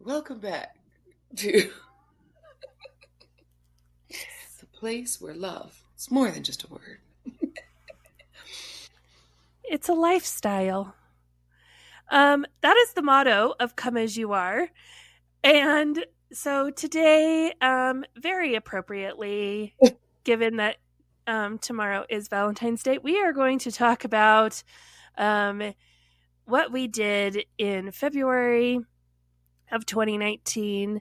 Welcome back to the place where love is more than just a word. It's a lifestyle. That is the motto of Come As You Are. And so today, very appropriately, given that tomorrow is Valentine's Day, we are going to talk about what we did in February of 2019.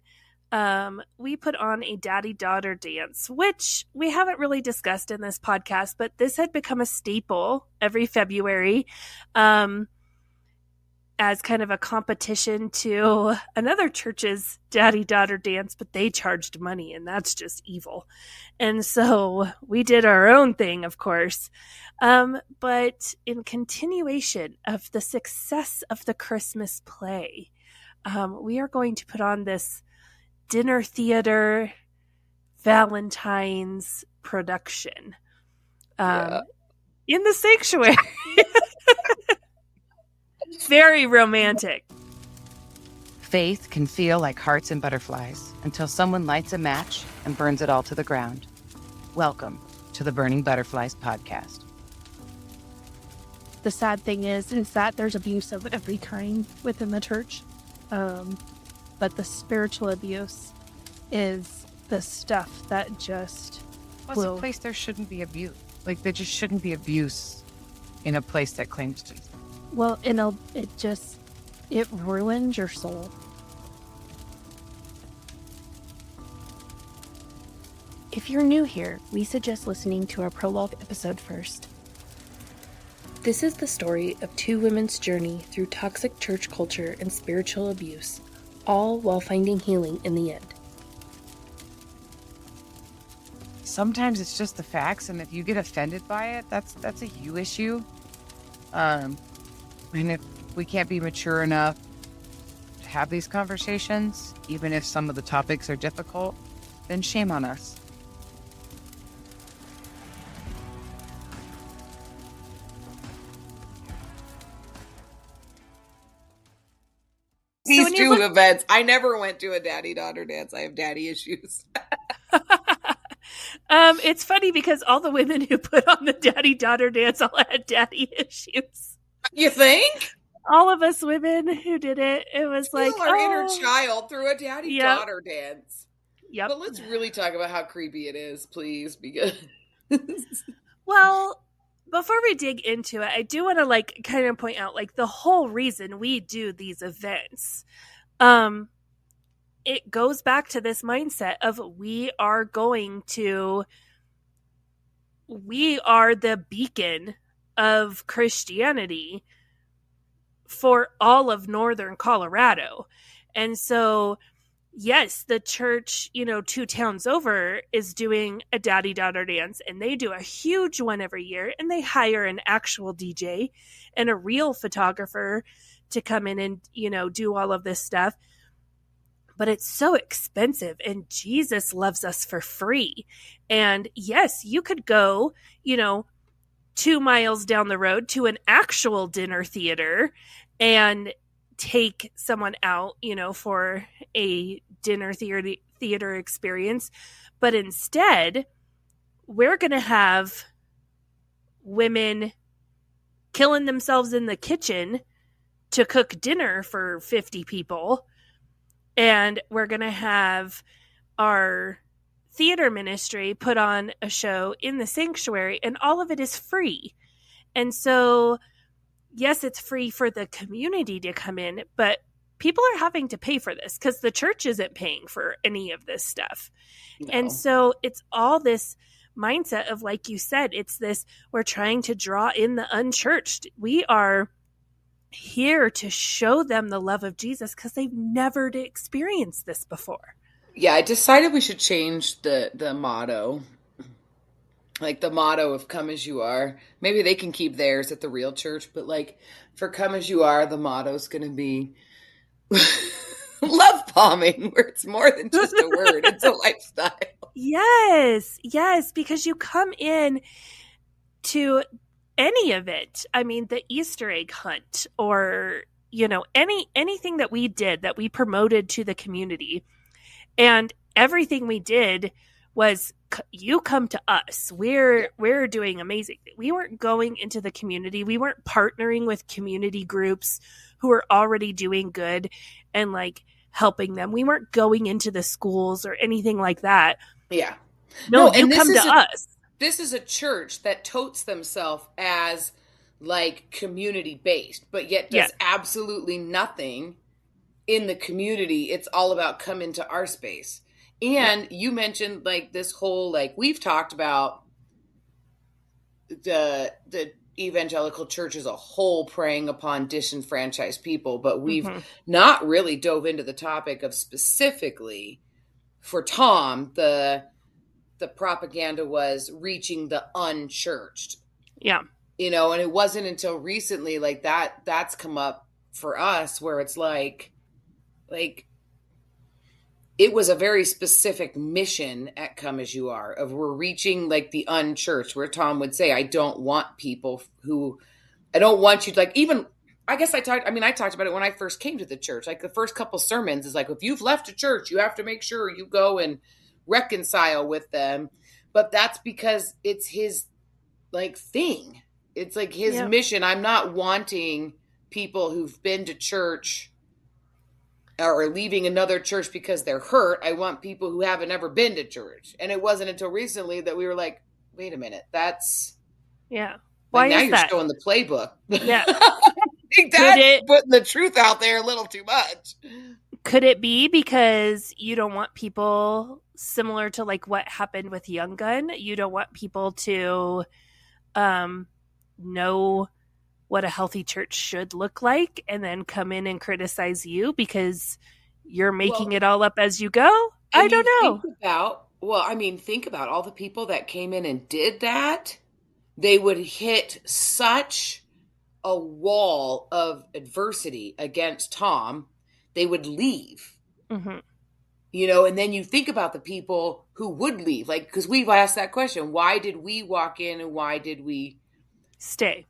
We put on a daddy-daughter dance, which we haven't really discussed in this podcast, but this had become a staple every February. As kind of a competition to another church's daddy-daughter dance, but they charged money, and that's just evil. And so we did our own thing, of course. But in continuation of the success of the Christmas play, we are going to put on this dinner theater Valentine's production in the sanctuary. Very romantic. Faith can feel like hearts and butterflies until someone lights a match and burns it all to the ground. Welcome to the Burning Butterflies podcast. The sad thing is that there's abuse of every kind within the church. But the spiritual abuse is the stuff that just What's a place there shouldn't be abuse? Like, there just shouldn't be abuse in a place that claims to. Well, it ruins your soul. If you're new here, we suggest listening to our prologue episode first. This is the story of two women's journey through toxic church culture and spiritual abuse, all while finding healing in the end. Sometimes it's just the facts, and if you get offended by it, that's a you issue. And if we can't be mature enough to have these conversations, even if some of the topics are difficult, then shame on us. These two events. I never went to a daddy-daughter dance. I have daddy issues. It's funny because all the women who put on the daddy-daughter dance all had daddy issues. You think? All of us women who did it, it was like, our inner child through a daddy-daughter dance. Yep. But let's really talk about how creepy it is, please, because... Well, before we dig into it, I do want to kind of point out the whole reason we do these events. It goes back to this mindset of we are the beacon of Christianity for all of northern Colorado. And so, yes, the church, 2 towns over is doing a daddy-daughter dance, and they do a huge one every year, and they hire an actual DJ and a real photographer to come in and, do all of this stuff. But it's so expensive, and Jesus loves us for free. And yes, you could go, 2 miles down the road to an actual dinner theater and take someone out, for a dinner theater experience. But instead, we're going to have women killing themselves in the kitchen to cook dinner for 50 people. And we're going to have our theater ministry put on a show in the sanctuary, and all of it is free. And so, yes, it's free for the community to come in, but people are having to pay for this because the church isn't paying for any of this stuff. No. And so it's all this mindset of, like you said, it's this, we're trying to draw in the unchurched. We are here to show them the love of Jesus because they've never experienced this before. Yeah, I decided we should change the motto. Like the motto of Come As You Are. Maybe they can keep theirs at the real church, but for Come As You Are, the motto's going to be love bombing, where it's more than just a word. It's a lifestyle. Yes, because you come in to any of it. I mean, the Easter egg hunt or, anything that we did, that we promoted to the community, and everything we did was, you come to us. We're doing amazing. We weren't going into the community. We weren't partnering with community groups who are already doing good and like helping them. We weren't going into the schools or anything like that. Yeah. No, you come to us. This is a church that totes themselves as like community based, but yet does absolutely nothing in the community. It's all about come into our space. And you mentioned like this whole, like, we've talked about the evangelical church as a whole preying upon disenfranchised people, but we've not really dove into the topic of specifically for Tom, the propaganda was reaching the unchurched. Yeah. And it wasn't until recently like that's come up for us, where it's like it was a very specific mission at Come As You Are, of we're reaching like the unchurched, where Tom would say, I don't want you to, like, even, I guess I talked about it when I first came to the church. Like the first couple sermons is like, if you've left a church, you have to make sure you go and reconcile with them. But that's because it's his like thing. It's like his mission. I'm not wanting people who've been to church or leaving another church because they're hurt. I want people who haven't ever been to church. And it wasn't until recently that we were like, wait a minute, that's... Yeah. Why like, now is you're showing the playbook. Yeah. That's putting the truth out there a little too much. Could it be because you don't want people, similar to like what happened with Young Gun, you don't want people to know what a healthy church should look like and then come in and criticize you because you're making it all up as you go? I don't know. Think about all the people that came in and did that. They would hit such a wall of adversity against Tom. They would leave. Mm-hmm. And then you think about the people who would leave, like, because we've asked that question, why did we walk in and why did we stay?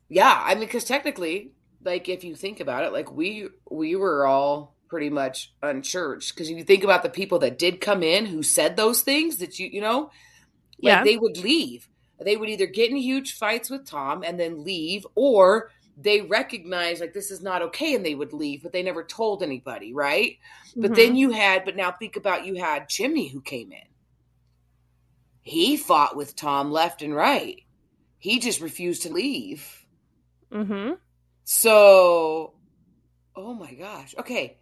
Yeah. I mean, because technically, like, if you think about it, like we were all pretty much unchurched, because you think about the people that did come in who said those things that they would leave. They would either get in huge fights with Tom and then leave, or they recognized like this is not okay and they would leave, but they never told anybody, right? Mm-hmm. But then you had Chimney who came in. He fought with Tom left and right. He just refused to leave. Mm-hmm. So, oh my gosh. Okay.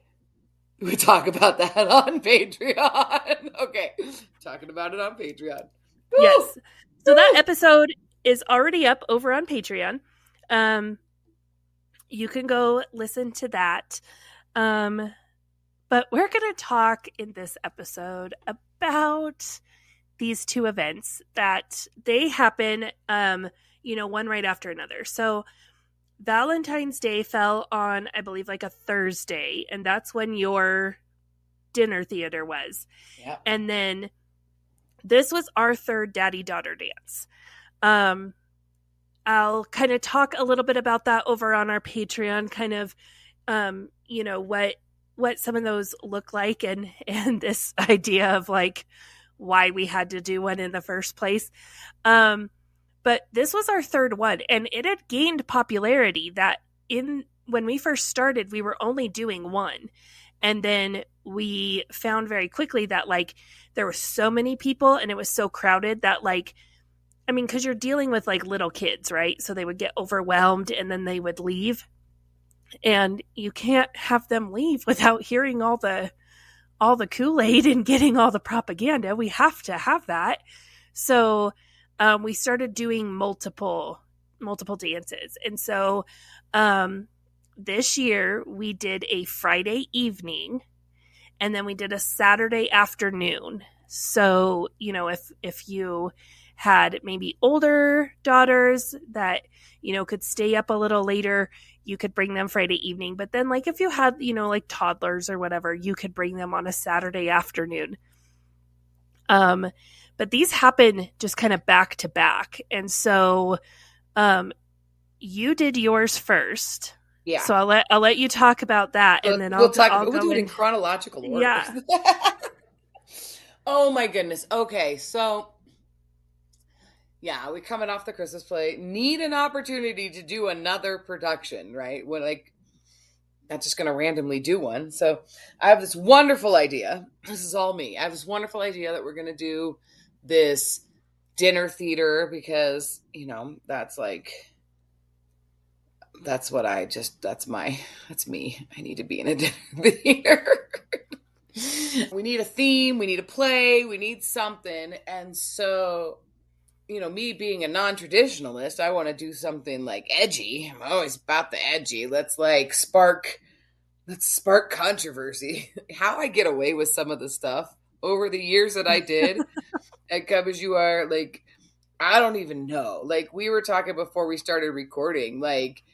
We talk about that on Patreon. Okay. Talking about it on Patreon. Woo! Yes. So that episode is already up over on Patreon. You can go listen to that. But we're going to talk in this episode about these two events that they happen, one right after another. So Valentine's Day fell on, I believe, like a Thursday, and that's when your dinner theater was. Yep. And then this was our third daddy-daughter dance. I'll kind of talk a little bit about that over on our Patreon, kind of, what some of those look like and this idea of like why we had to do one in the first place. But this was our third one, and it had gained popularity that when we first started, we were only doing one. And then we found very quickly that like there were so many people and it was so crowded that like, I mean, because you're dealing with like little kids, right? So they would get overwhelmed and then they would leave. And you can't have them leave without hearing all the Kool-Aid and getting all the propaganda. We have to have that. So we started doing multiple dances. And so this year we did a Friday evening and then we did a Saturday afternoon. So, if you had maybe older daughters that, could stay up a little later, you could bring them Friday evening. But then like if you had, like toddlers or whatever, you could bring them on a Saturday afternoon. But these happen just kind of back to back. And so you did yours first. Yeah. So I'll let you talk about that, So and then we'll talk. I'll We'll go do it in in. chronological order. Yeah. Oh my goodness. Okay, so yeah, we coming off the Christmas play. Need an opportunity to do another production, right? When like not just gonna randomly do one. So I have this wonderful idea. This is all me. I have this wonderful idea that we're gonna do this dinner theater because, that's like that's what I just that's me. I need to be in a dinner theater. We need a theme, we need a play, we need something. And so, me being a non-traditionalist, I want to do something like edgy. I'm always about the edgy. Let's spark controversy. How I get away with some of the stuff over the years that I did at Come As You Are, like, I don't even know. Like, we were talking before we started recording, like,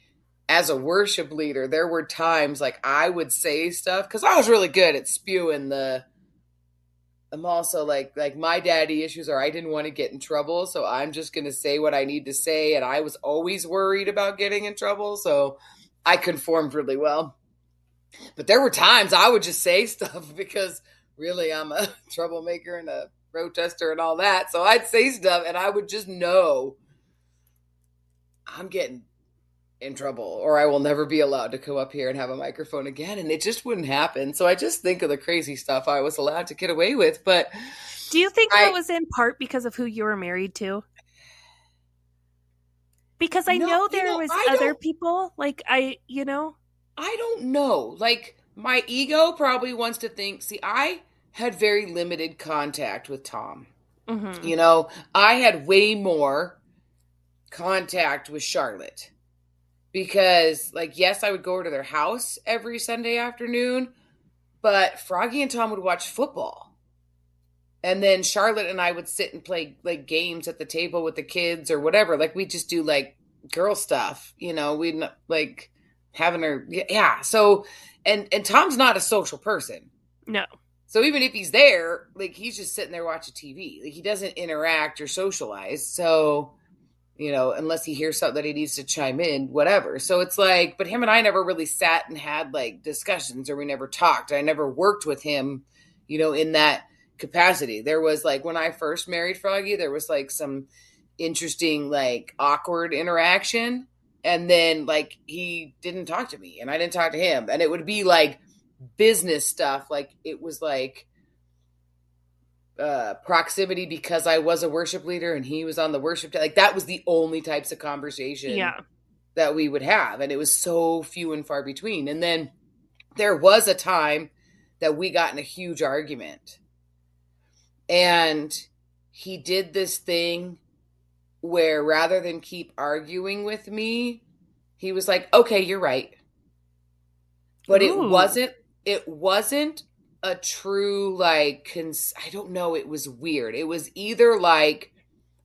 as a worship leader, there were times like I would say stuff because I was really good at spewing I'm also like my daddy issues are I didn't want to get in trouble, so I'm just going to say what I need to say. And I was always worried about getting in trouble, so I conformed really well. But there were times I would just say stuff because really I'm a troublemaker and a protester and all that. So I'd say stuff and I would just know I'm getting in trouble or I will never be allowed to come up here and have a microphone again. And it just wouldn't happen. So I just think of the crazy stuff I was allowed to get away with. But do you think that was in part because of who you were married to? Because I know there was other people like I don't know. Like my ego probably wants to think, see, I had very limited contact with Tom. Mm-hmm. I had way more contact with Charlotte. Because, like, yes, I would go over to their house every Sunday afternoon, but Froggy and Tom would watch football. And then Charlotte and I would sit and play, like, games at the table with the kids or whatever. Like, we'd just do, like, girl stuff, We'd, like, having her, yeah. So, and Tom's not a social person. No. So even if he's there, like, he's just sitting there watching TV. Like, he doesn't interact or socialize. So... unless he hears something that he needs to chime in, whatever. So it's like, but him and I never really sat and had like discussions or we never talked. I never worked with him, in that capacity. There was like, when I first married Froggy, there was like some interesting, like awkward interaction. And then like, he didn't talk to me and I didn't talk to him. And it would be like business stuff. Like it was like, proximity because I was a worship leader and he was on the worship team. Like that was the only types of conversation that we would have. And it was so few and far between. And then there was a time that we got in a huge argument and he did this thing where rather than keep arguing with me, he was like, okay, you're right. But Ooh. it wasn't a true, like, I don't know. It was weird. It was either like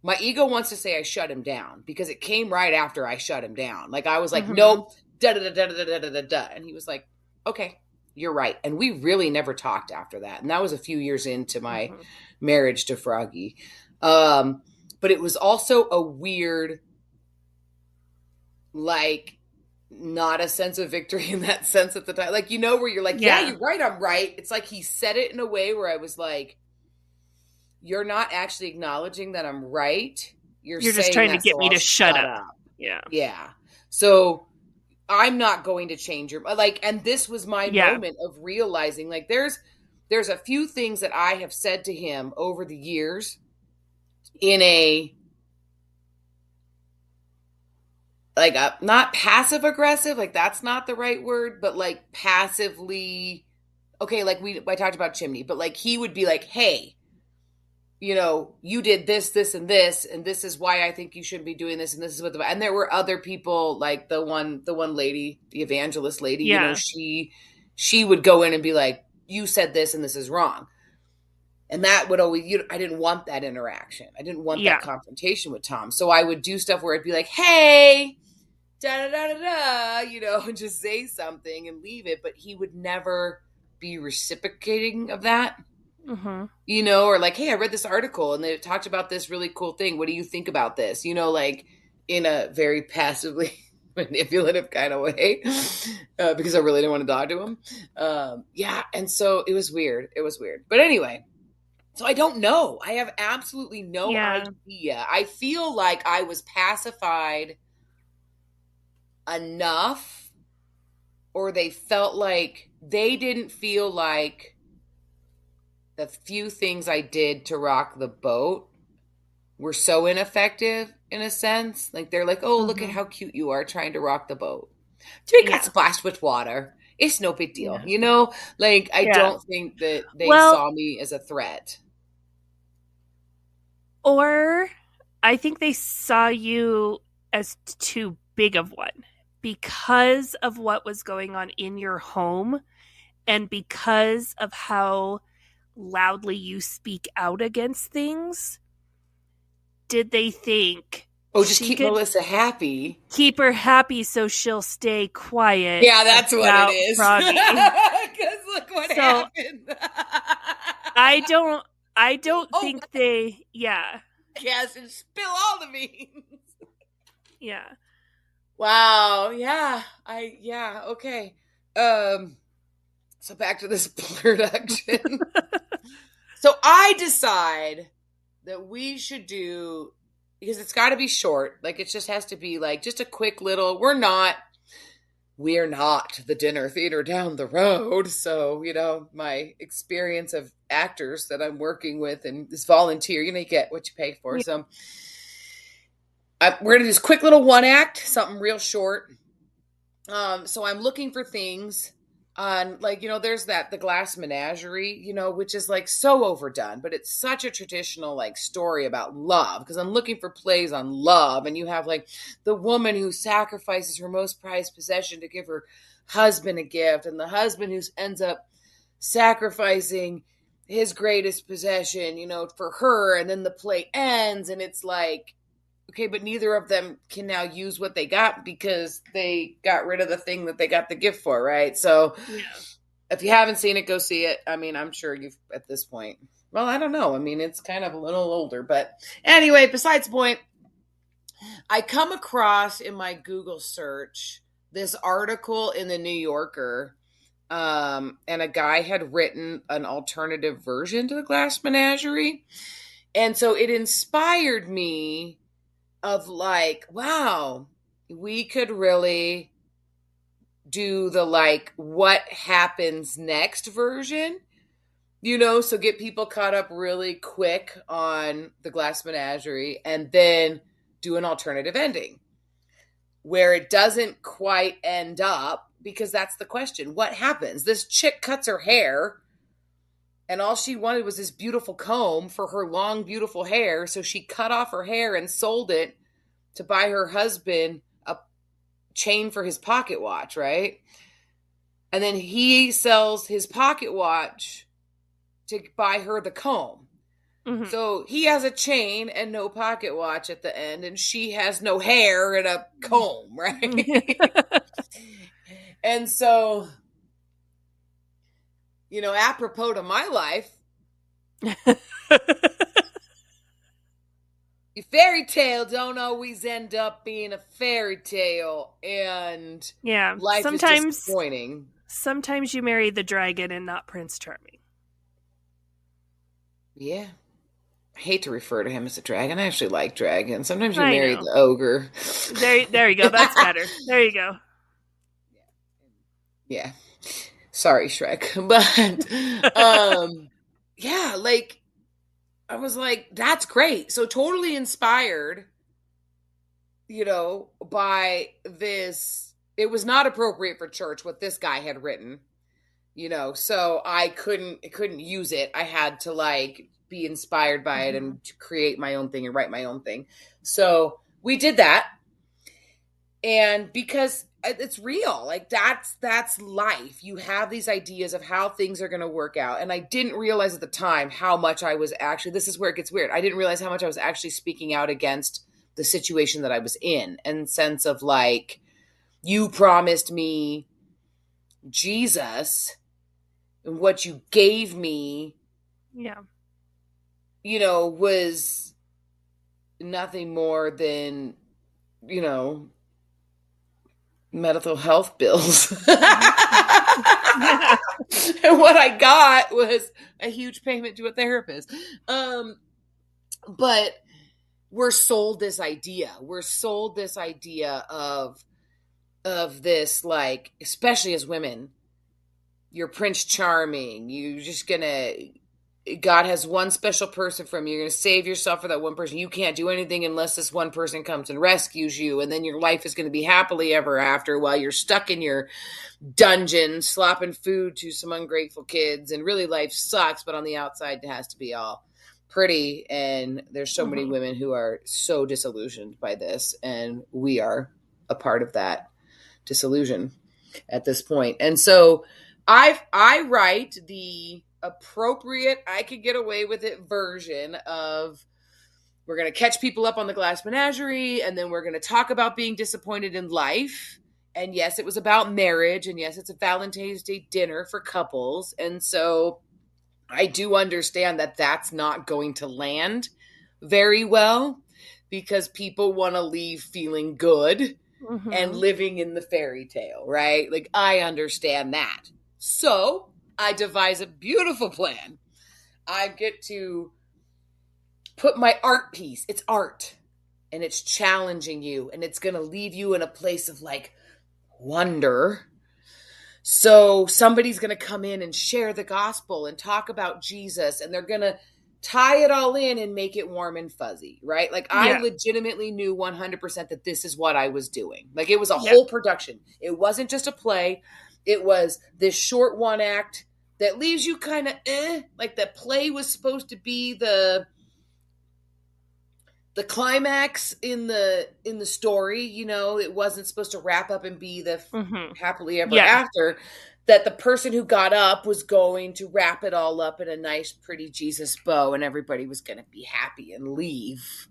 my ego wants to say I shut him down because it came right after I shut him down. Like I was like, nope, da da da da da da da da da. And he was like, okay, you're right. And we really never talked after that. And that was a few years into my marriage to Froggy. But it was also a weird, like, not a sense of victory in that sense at the time. Like, where you're like, yeah, you're right, I'm right. It's like he said it in a way where I was like, you're not actually acknowledging that I'm right. You're just trying to get me to shut up. Yeah. Yeah. So I'm not going to change your, like, and this was my moment of realizing, like, there's a few things that I have said to him over the years in a, like not passive aggressive, like that's not the right word, but like passively, okay, like I talked about Chimney, but like he would be like, hey, you did this, this, and this is why I think you shouldn't be doing this, and this is what and there were other people, like the one lady, the evangelist lady, she would go in and be like, you said this and this is wrong. And that would always, I didn't want that interaction. I didn't want that confrontation with Tom. So I would do stuff where I'd be like, hey, da da da da da, and just say something and leave it. But he would never be reciprocating of that, or like, hey, I read this article and they talked about this really cool thing. What do you think about this? Like in a very passively manipulative kind of way because I really didn't want to talk to him. Yeah, and so it was weird. It was weird. But anyway, so I don't know. I have absolutely no Yeah. idea. I feel like I was pacified enough, or they felt like they didn't feel like the few things I did to rock the boat were so ineffective in a sense. Like they're like, oh, look at Mm-hmm. how cute you are trying to rock the boat. We got Yeah. splashed with water. It's no big deal, Yeah. you know? Like I Yeah. don't think that they Well, saw me as a threat. or I think they saw you as too big of one because of what was going on in your home and because of how loudly you speak out against things. Did they think Oh, just she keep could Melissa happy. keep her happy so she'll stay quiet Yeah, that's what it about is. Froggy? Because look what So happened. I don't Oh, think they yeah. yes, and spill all the beans. Yeah. Wow. Yeah. Okay. So back to this production. So I decide that we should do, because it's got to be short. Like it just has to be like just a quick little. We're not the dinner theater down the road. So, my experience of actors that I'm working with and this volunteer, you get what you pay for. Yeah. So we're going to do this quick little one act, something real short. So I'm looking for things on, like, there's the Glass Menagerie, which is like so overdone, but it's such a traditional like story about love, because I'm looking for plays on love, and you have like the woman who sacrifices her most prized possession to give her husband a gift, and the husband who ends up sacrificing his greatest possession, for her, and then the play ends and it's like, okay, but neither of them can now use what they got because they got rid of the thing that they got the gift for, right? So Yeah. if you haven't seen it, go see it. I mean, I'm sure you've at this point. Well, I don't know. I mean, it's kind of a little older, but anyway, besides the point, I come across in my Google search this article in the New Yorker, and a guy had written an alternative version to the Glass Menagerie. And so it inspired me of like, wow, we could really do the like what happens next version, so get people caught up really quick on the Glass Menagerie and then do an alternative ending where it doesn't quite end up, because that's the question. What happens? This chick cuts her hair and all she wanted was this beautiful comb for her long, beautiful hair. So she cut off her hair and sold it to buy her husband a chain for his pocket watch, right? And then he sells his pocket watch to buy her the comb. Mm-hmm. So he has a chain and no pocket watch at the end, and she has no hair and a comb, right? And so, apropos to my life, fairy tale don't always end up being a fairy tale, and Yeah. life is disappointing. Sometimes you marry the dragon and not Prince Charming. Yeah. I hate to refer to him as a dragon. I actually like dragons. Sometimes you I marry know. the ogre. There you go. That's better. There you go. Yeah. Sorry, Shrek. But yeah, like I was like, that's great. So totally inspired, by this. It was not appropriate for church what this guy had written, so I couldn't use it. I had to like be inspired by it and to create my own thing and write my own thing. So we did that. And because it's real, like that's life. You have these ideas of how things are going to work out. And I didn't realize at the time how much I was actually, this is where it gets weird. I didn't realize how much I was actually speaking out against the situation that I was in, and sense of like, you promised me Jesus, and what you gave me, Yeah. Was nothing more than, mental health bills. Yeah. And what I got was a huge payment to a therapist. But we're sold this idea. We're sold this idea of this, like, especially as women, you're Prince Charming. You just gonna God has one special person from you. You're going to save yourself for that one person. You can't do anything unless this one person comes and rescues you. And then your life is going to be happily ever after while you're stuck in your dungeon, slopping food to some ungrateful kids. And really life sucks, but on the outside, it has to be all pretty. And there's so many women who are so disillusioned by this. And we are a part of that disillusion at this point. And so I write the appropriate, I could get away with it version of, we're going to catch people up on the Glass Menagerie, and then we're going to talk about being disappointed in life. And yes, it was about marriage, and yes, it's a Valentine's Day dinner for couples. And so I do understand that that's not going to land very well, because people want to leave feeling good and living in the fairy tale, right? Like, I understand that. So I devise a beautiful plan. I get to put my art piece. It's art, and it's challenging you, and it's going to leave you in a place of like wonder. So somebody's going to come in and share the gospel and talk about Jesus, and they're going to tie it all in and make it warm and fuzzy, right? Like, I legitimately knew 100% that this is what I was doing. Like, it was a whole production. It wasn't just a play. It was this short one act that leaves you kind of like the play was supposed to be the climax in the story, you know. It wasn't supposed to wrap up and be the happily ever after, that the person who got up was going to wrap it all up in a nice pretty Jesus bow, and everybody was going to be happy and leave.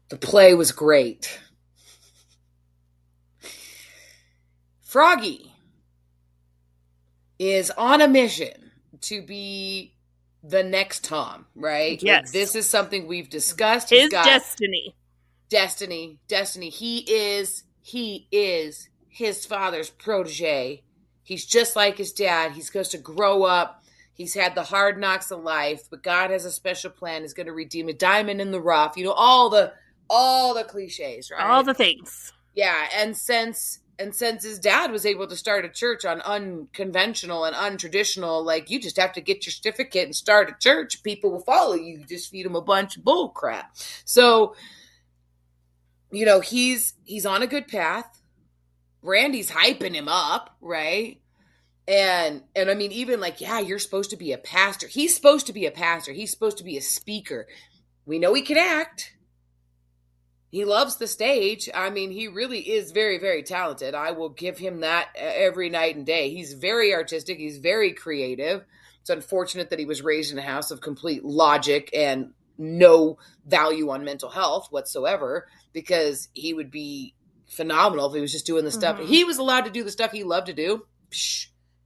The play was great. Froggy is on a mission to be the next Tom, right? Yes. Like, this is something we've discussed. His destiny. He is his father's protege. He's just like his dad. He's supposed to grow up. He's had the hard knocks of life, but God has a special plan. He's going to redeem a diamond in the rough. You know, all the cliches, right? All the things. Yeah, and since his dad was able to start a church on unconventional and untraditional, like, you just have to get your certificate and start a church, people will follow you. You just feed them a bunch of bull crap. So, you know, he's on a good path. Brandy's hyping him up, right? And I mean, even like, yeah, you're supposed to be a pastor. He's supposed to be a pastor. He's supposed to be a speaker. We know he can act. He loves the stage. I mean, he really is very, very talented. I will give him that every night and day. He's very artistic. He's very creative. It's unfortunate that he was raised in a house of complete logic and no value on mental health whatsoever, because he would be phenomenal if he was just doing the stuff. He was allowed to do the stuff he loved to do.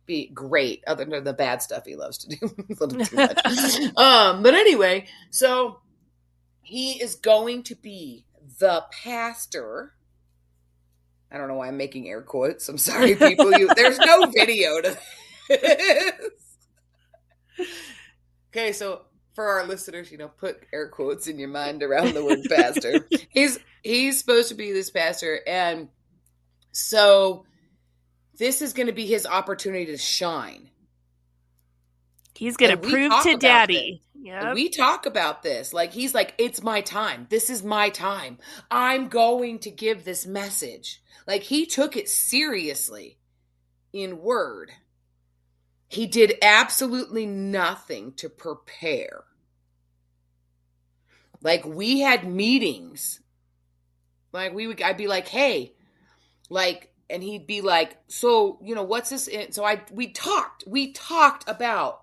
Be great, other than the bad stuff he loves to do. A little too much. But anyway, so he is going to be the pastor. I don't know why I'm making air quotes. I'm sorry, people. There's no video to this. Okay, so for our listeners, you know, put air quotes in your mind around the word pastor. He's supposed to be this pastor, and so this is going to be his opportunity to shine. He's going to prove to Daddy. Yep. We talk about this. Like, he's like, it's my time. This is my time. I'm going to give this message. Like, he took it seriously in word. He did absolutely nothing to prepare. Like, we had meetings. Like, I'd be like, hey, like, and he'd be like, so, you know, what's this? So we talked about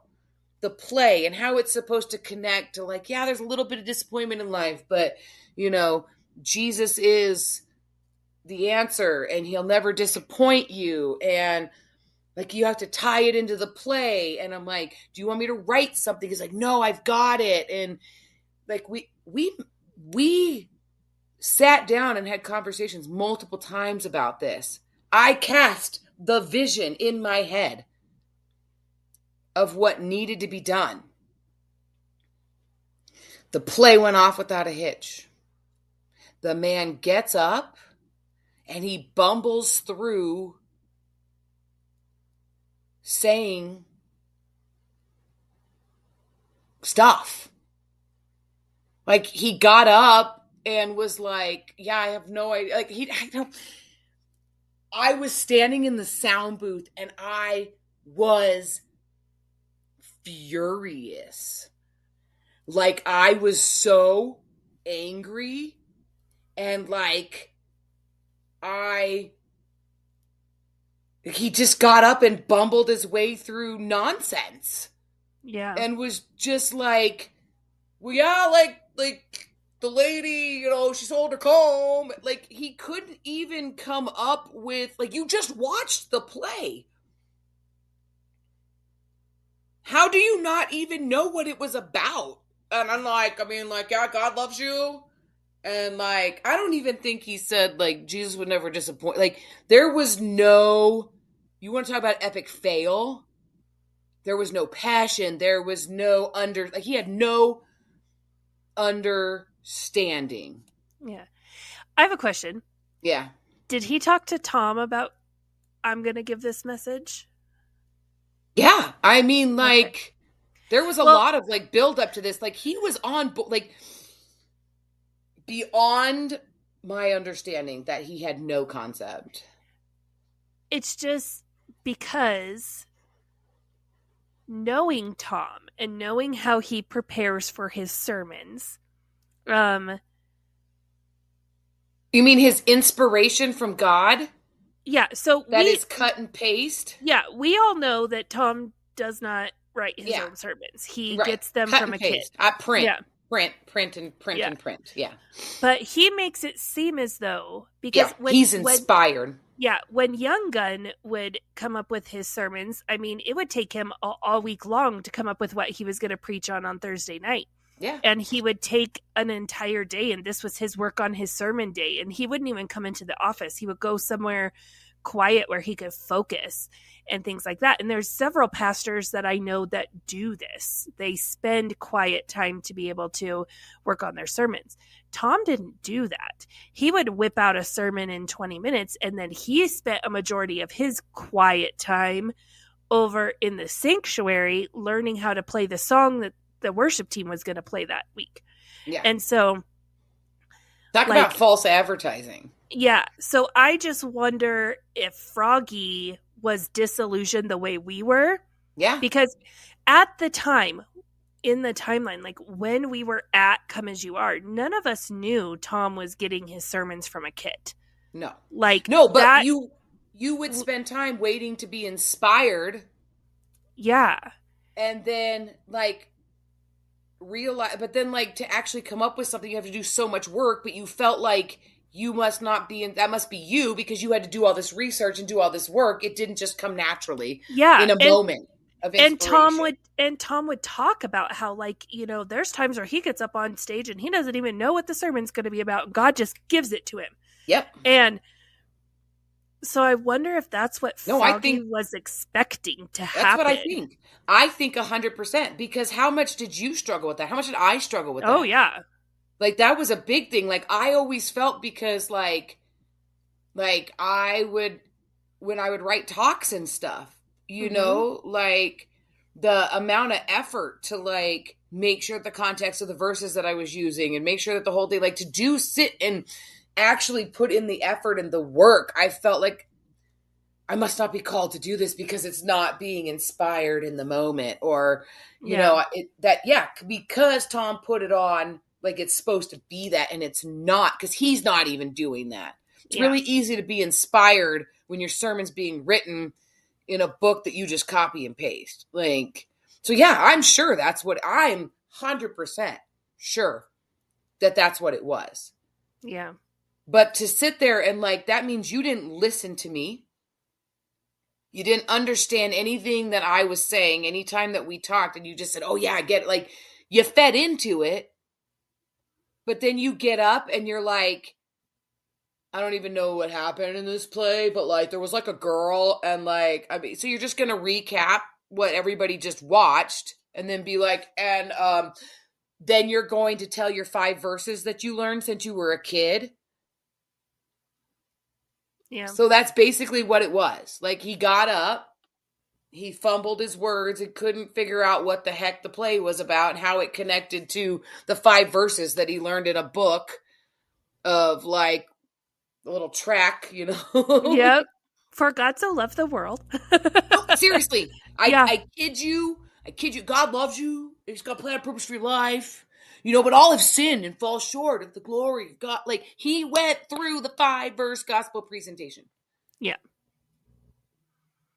the play and how it's supposed to connect to, like, yeah, there's a little bit of disappointment in life, but, you know, Jesus is the answer and he'll never disappoint you. And, like, you have to tie it into the play. And I'm like, do you want me to write something? He's like, no, I've got it. And, like, we sat down and had conversations multiple times about this. I cast the vision in my head of what needed to be done. The play went off without a hitch. The man gets up and he bumbles through saying stuff. Like, he got up and was like, yeah, I have no idea. Like, I was standing in the sound booth and I was furious. Like, I was so angry, and like, he just got up and bumbled his way through nonsense. Yeah. And was just like, well, yeah, like the lady, she sold her comb. Like, he couldn't even come up with, like, you just watched the play. How do you not even know what it was about? And I'm like, yeah, God loves you. And like, I don't even think he said like Jesus would never disappoint. Like, there was no, you want to talk about epic fail? There was no passion. There was no he had no understanding. Yeah. I have a question. Yeah. Did he talk to Tom about, I'm going to give this message? Yeah. I mean, like, okay. There was a lot of like build up to this. Like, he was on, like, beyond my understanding that he had no concept. It's just because knowing Tom and knowing how he prepares for his sermons. You mean his inspiration from God? Yeah, so that is cut and paste? Yeah, we all know that Tom does not write his own sermons. He gets them cut from a paste. kid. Print. Yeah. Print and print. Yeah. But he makes it seem as though, because he's inspired. When Young Gun would come up with his sermons, I mean, it would take him all week long to come up with what he was going to preach on Thursday night. Yeah. And he would take an entire day, and this was his work on his sermon day. And he wouldn't even come into the office. He would go somewhere quiet where he could focus and things like that. And there's several pastors that I know that do this. They spend quiet time to be able to work on their sermons. Tom didn't do that. He would whip out a sermon in 20 minutes, and then he spent a majority of his quiet time over in the sanctuary learning how to play the song that the worship team was going to play that week. Yeah. And so talk about false advertising. Yeah. So I just wonder if Froggy was disillusioned the way we were. Yeah. Because at the time, in the timeline, like when we were at Come As You Are, none of us knew Tom was getting his sermons from a kit. No. Like, no, but that, you would spend time waiting to be inspired. Yeah. And then like realize, but then like to actually come up with something, you have to do so much work, but you felt like you must not be in, that must be you because you had to do all this research and do all this work. It didn't just come naturally. Yeah. In a moment of inspiration. And Tom would talk about how, like, there's times where he gets up on stage and he doesn't even know what the sermon's going to be about. God just gives it to him. Yep. And so I wonder if that's what Froggy was expecting to happen. That's what I think. I think 100%, because how much did you struggle with that? How much did I struggle with that? Oh, yeah. Like, that was a big thing. Like, I always felt because, like I would, when I would write talks and stuff, you know, like, the amount of effort to, like, make sure the context of the verses that I was using and make sure that the whole thing, like, to sit and actually put in the effort and the work, I felt like I must not be called to do this because it's not being inspired in the moment, or, you know, because Tom put it on, like it's supposed to be that, and it's not, because he's not even doing that. It's really easy to be inspired when your sermon's being written in a book that you just copy and paste. Like, so yeah, I'm sure I'm 100% sure that that's what it was. Yeah. But to sit there and like, that means you didn't listen to me. You didn't understand anything that I was saying anytime that we talked, and you just said, oh yeah, I get it. Like, you fed into it. but then you get up and you're like, I don't even know what happened in this play, but like there was like a girl and like, I mean, so you're just going to recap what everybody just watched and then be like, and then you're going to tell your 5 verses that you learned since you were a kid. Yeah. So that's basically what it was. Like he got up, he fumbled his words and couldn't figure out what the heck the play was about and how it connected to the 5 verses that he learned in a book of like a little track, you know. Yep. For God so loved the world. No, seriously. Yeah. I kid you. I kid you. God loves you. He's got a plan and purpose for your life. You know, but all have sinned and fall short of the glory of God. Like, he went through the 5-verse gospel presentation. Yeah.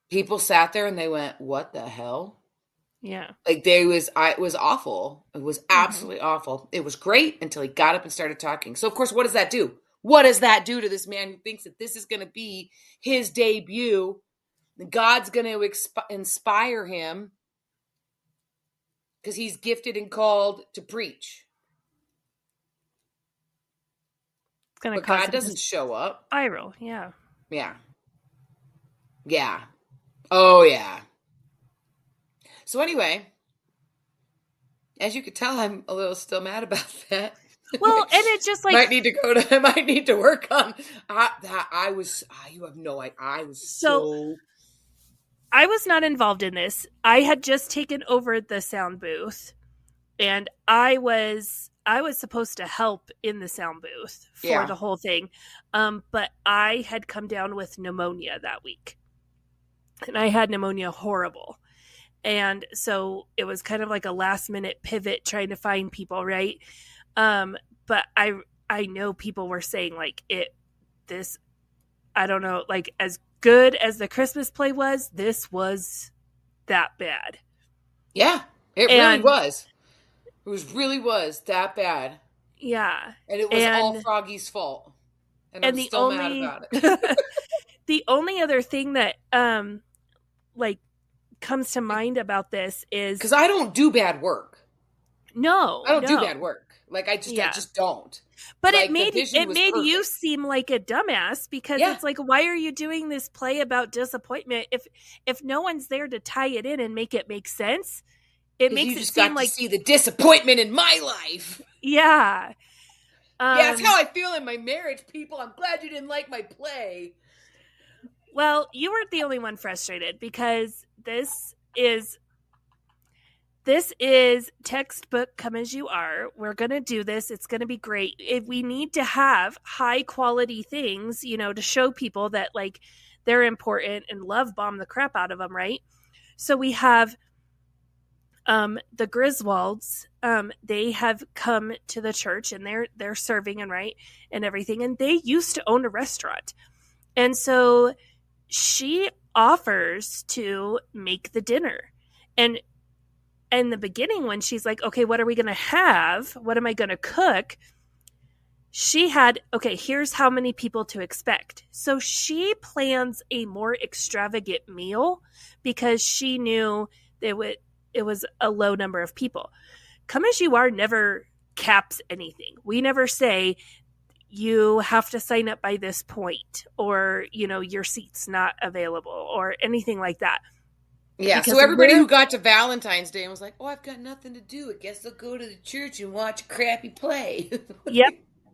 People sat there and they went, what the hell? Yeah. Like, it was awful. It was absolutely awful. It was great until he got up and started talking. So, of course, what does that do? What does that do to this man who thinks that this is going to be his debut? God's going to inspire him because he's gifted and called to preach. It's going to But cause God doesn't show up. spiral. Yeah. Yeah. Yeah. Oh, yeah. So anyway, as you could tell, I'm a little still mad about that. Well, and it's just like, I might need to work on that. You have no idea. I was not involved in this. I had just taken over the sound booth, and I was supposed to help in the sound booth for the whole thing. But I had come down with pneumonia that week, and I had pneumonia horrible. And so it was kind of like a last minute pivot trying to find people, right? But I know people were saying like I don't know, like as good as the Christmas play was, this was that bad. Yeah, really was. It really was that bad. Yeah. And it was all Froggy's fault. And I'm still mad about it. The only other thing that like comes to mind about this is because I don't do bad work. No, I don't do bad work. Like I just don't. But like, it made you seem like a dumbass because it's like, why are you doing this play about disappointment if no one's there to tie it in and make it make sense? It makes it seem like to see the disappointment in my life. Yeah. That's how I feel in my marriage, people. I'm glad you didn't like my play. Well, you weren't the only one frustrated because this is textbook Come As You Are. We're going to do this. It's going to be great. We need to have high quality things, to show people that like they're important and love bomb the crap out of them, right? So we have the Griswolds. They have come to the church and they're serving and everything. And they used to own a restaurant. And so she offers to make the dinner. And in the beginning, when she's like, okay, what are we going to have? What am I going to cook? She had, okay, here's how many people to expect. So she plans a more extravagant meal because she knew it was a low number of people. Come As You Are never caps anything. We never say you have to sign up by this point or, your seat's not available or anything like that. Yeah, because so everybody who got to Valentine's Day and was like, oh, I've got nothing to do. I guess I'll go to the church and watch a crappy play. Yep.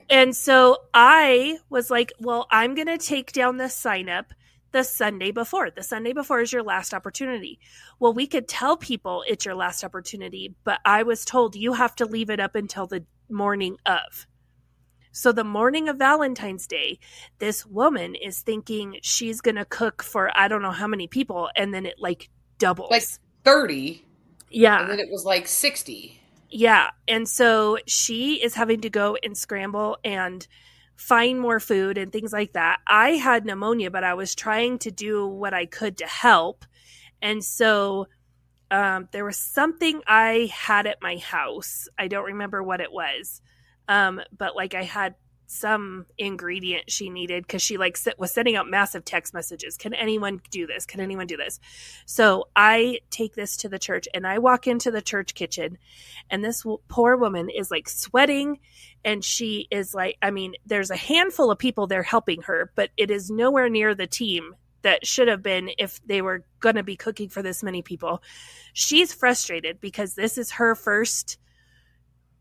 And so I was like, well, I'm going to take down the sign up the Sunday before. The Sunday before is your last opportunity. Well, we could tell people it's your last opportunity, but I was told you have to leave it up until the morning of. So the morning of Valentine's Day, this woman is thinking she's going to cook for I don't know how many people, and then it like doubles. Like 30. Yeah. And then it was like 60. Yeah. And so she is having to go and scramble and find more food and things like that. I had pneumonia, but I was trying to do what I could to help. And so there was something I had at my house. I don't remember what it was. But like I had some ingredient she needed because she like was sending out massive text messages. Can anyone do this? Can anyone do this? So I take this to the church and I walk into the church kitchen and this poor woman is like sweating and she is like, I mean, there's a handful of people there helping her, but it is nowhere near the team that should have been if they were going to be cooking for this many people. She's frustrated because this is her first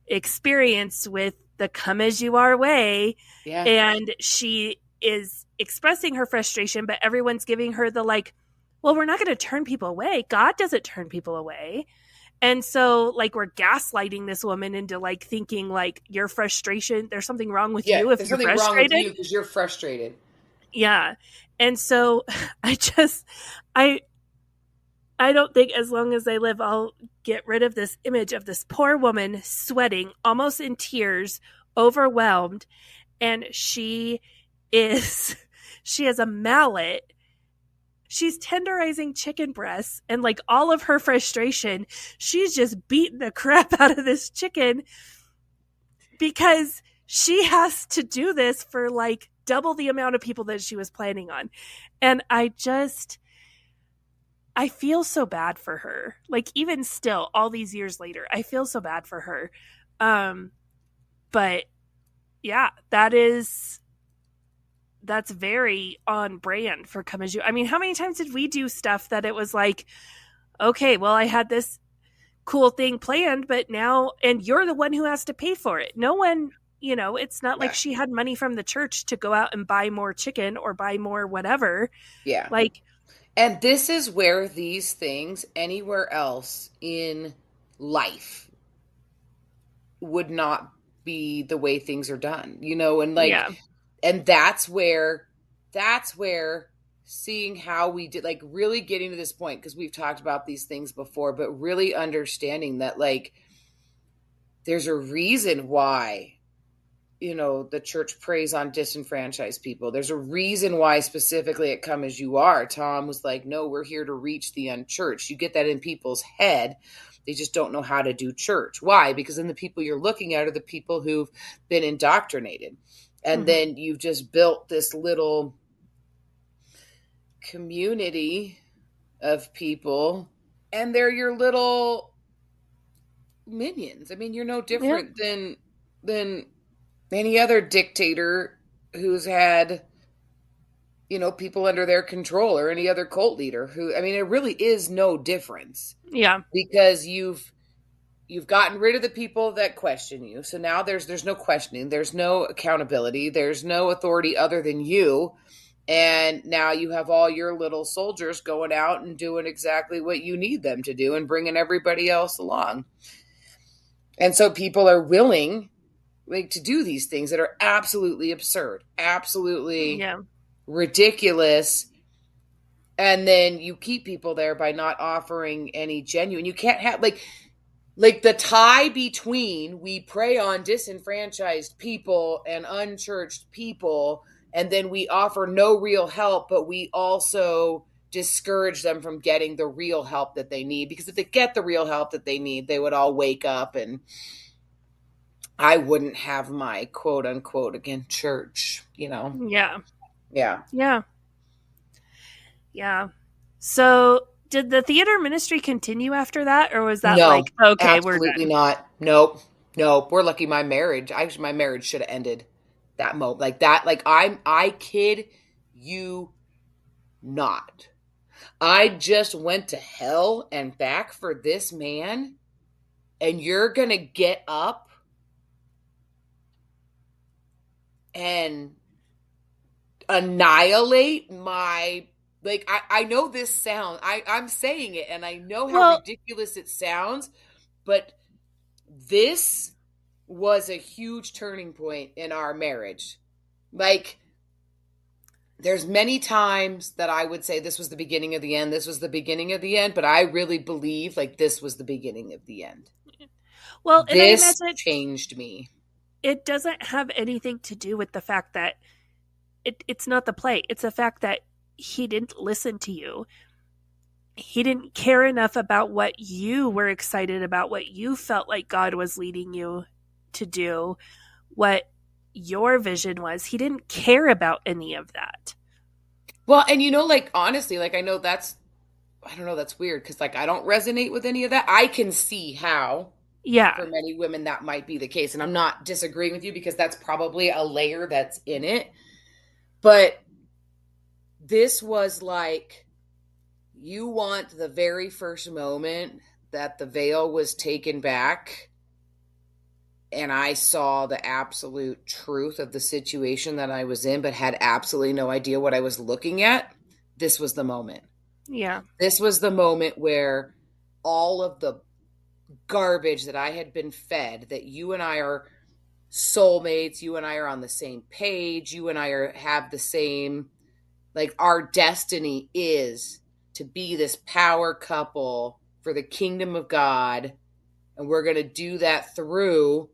experience with the come as you are way. Yeah. And she is expressing her frustration, but everyone's giving her the like, well, we're not going to turn people away. God doesn't turn people away. And so like we're gaslighting this woman into like thinking like your frustration, there's something wrong with you if you're frustrated. There's something wrong with you because you're frustrated. Yeah. And so I don't think as long as I live, I'll get rid of this image of this poor woman sweating, almost in tears, overwhelmed. And she has a mallet. She's tenderizing chicken breasts and like all of her frustration, she's just beating the crap out of this chicken because she has to do this for like double the amount of people that she was planning on. And I feel so bad for her. Like even still, all these years later, I feel so bad for her. But yeah, that's very on brand for Come As You. I mean, how many times did we do stuff that it was like, okay, well, I had this cool thing planned, but now, and you're the one who has to pay for it. No one, it's not like she had money from the church to go out and buy more chicken or buy more whatever. Yeah. Like, and this is where these things anywhere else in life would not be the way things are done, and like, and that's where seeing how we did, like really getting to this point, because we've talked about these things before, but really understanding that like, there's a reason why the church preys on disenfranchised people. There's a reason why specifically at Come As You Are, Tom was like, no, we're here to reach the unchurched. You get that in people's head. They just don't know how to do church. Why? Because then the people you're looking at are the people who've been indoctrinated. And then you've just built this little community of people and they're your little minions. I mean, you're no different than any other dictator who's had, people under their control, or any other cult leader who, I mean, it really is no difference. Yeah. Because you've gotten rid of the people that question you. So now there's no questioning. There's no accountability. There's no authority other than you. And now you have all your little soldiers going out and doing exactly what you need them to do and bringing everybody else along. And so people are willing like to do these things that are absolutely absurd, absolutely ridiculous. And then you keep people there by not offering any genuine. You can't have like the tie between we prey on disenfranchised people and unchurched people, and then we offer no real help, but we also discourage them from getting the real help that they need. Because if they get the real help that they need, they would all wake up and I wouldn't have my quote unquote again church, Yeah. Yeah. Yeah. Yeah. So did the theater ministry continue after that, or was that no, like, okay, absolutely we're done? Not. Nope. We're lucky my marriage should have ended that moment. Like that, like I kid you not. I just went to hell and back for this man, and you're going to get up and annihilate my, like, I know this sound, I'm saying it and I know how ridiculous it sounds, but this was a huge turning point in our marriage. Like, there's many times that I would say this was the beginning of the end. This was the beginning of the end. But I really believe like this was the beginning of the end. Well, and this I imagine changed me. It doesn't have anything to do with the fact that it's not the play. It's the fact that he didn't listen to you. He didn't care enough about what you were excited about, what you felt like God was leading you to do, what your vision was. He didn't care about any of that. Well, and like, honestly, like, I know that's, I don't know, that's weird because, like, I don't resonate with any of that. I can see how Yeah. for many women that might be the case. And I'm not disagreeing with you because that's probably a layer that's in it. But this was like, you want the very first moment that the veil was taken back and I saw the absolute truth of the situation that I was in, but had absolutely no idea what I was looking at. This was the moment. Yeah. This was the moment where all of the garbage that I had been fed, that you and I are soulmates, you and I are on the same page, you and I have the same, like, our destiny is to be this power couple for the kingdom of God. And we're going to do that through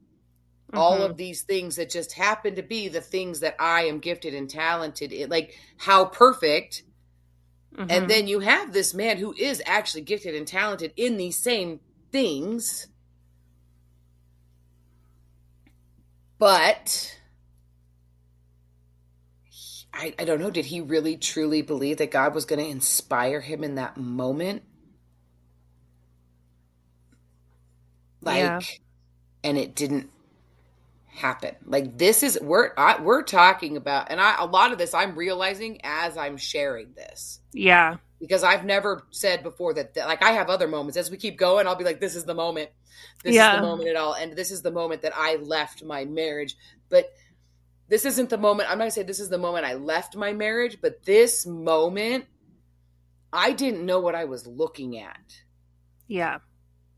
all of these things that just happen to be the things that I am gifted and talented in. Like, how perfect. And then you have this man who is actually gifted and talented in these same things. But I don't know, did he really truly believe that God was going to inspire him in that moment? Like, yeah. And it didn't happen. Like, this is, we're talking about, and a lot of this I'm realizing as I'm sharing this. Yeah. Because I've never said before that, like, I have other moments. As we keep going, I'll be like, this is the moment. This is the moment at all. And this is the moment that I left my marriage. But this isn't the moment. I'm not going to say this is the moment I left my marriage. But this moment, I didn't know what I was looking at. Yeah.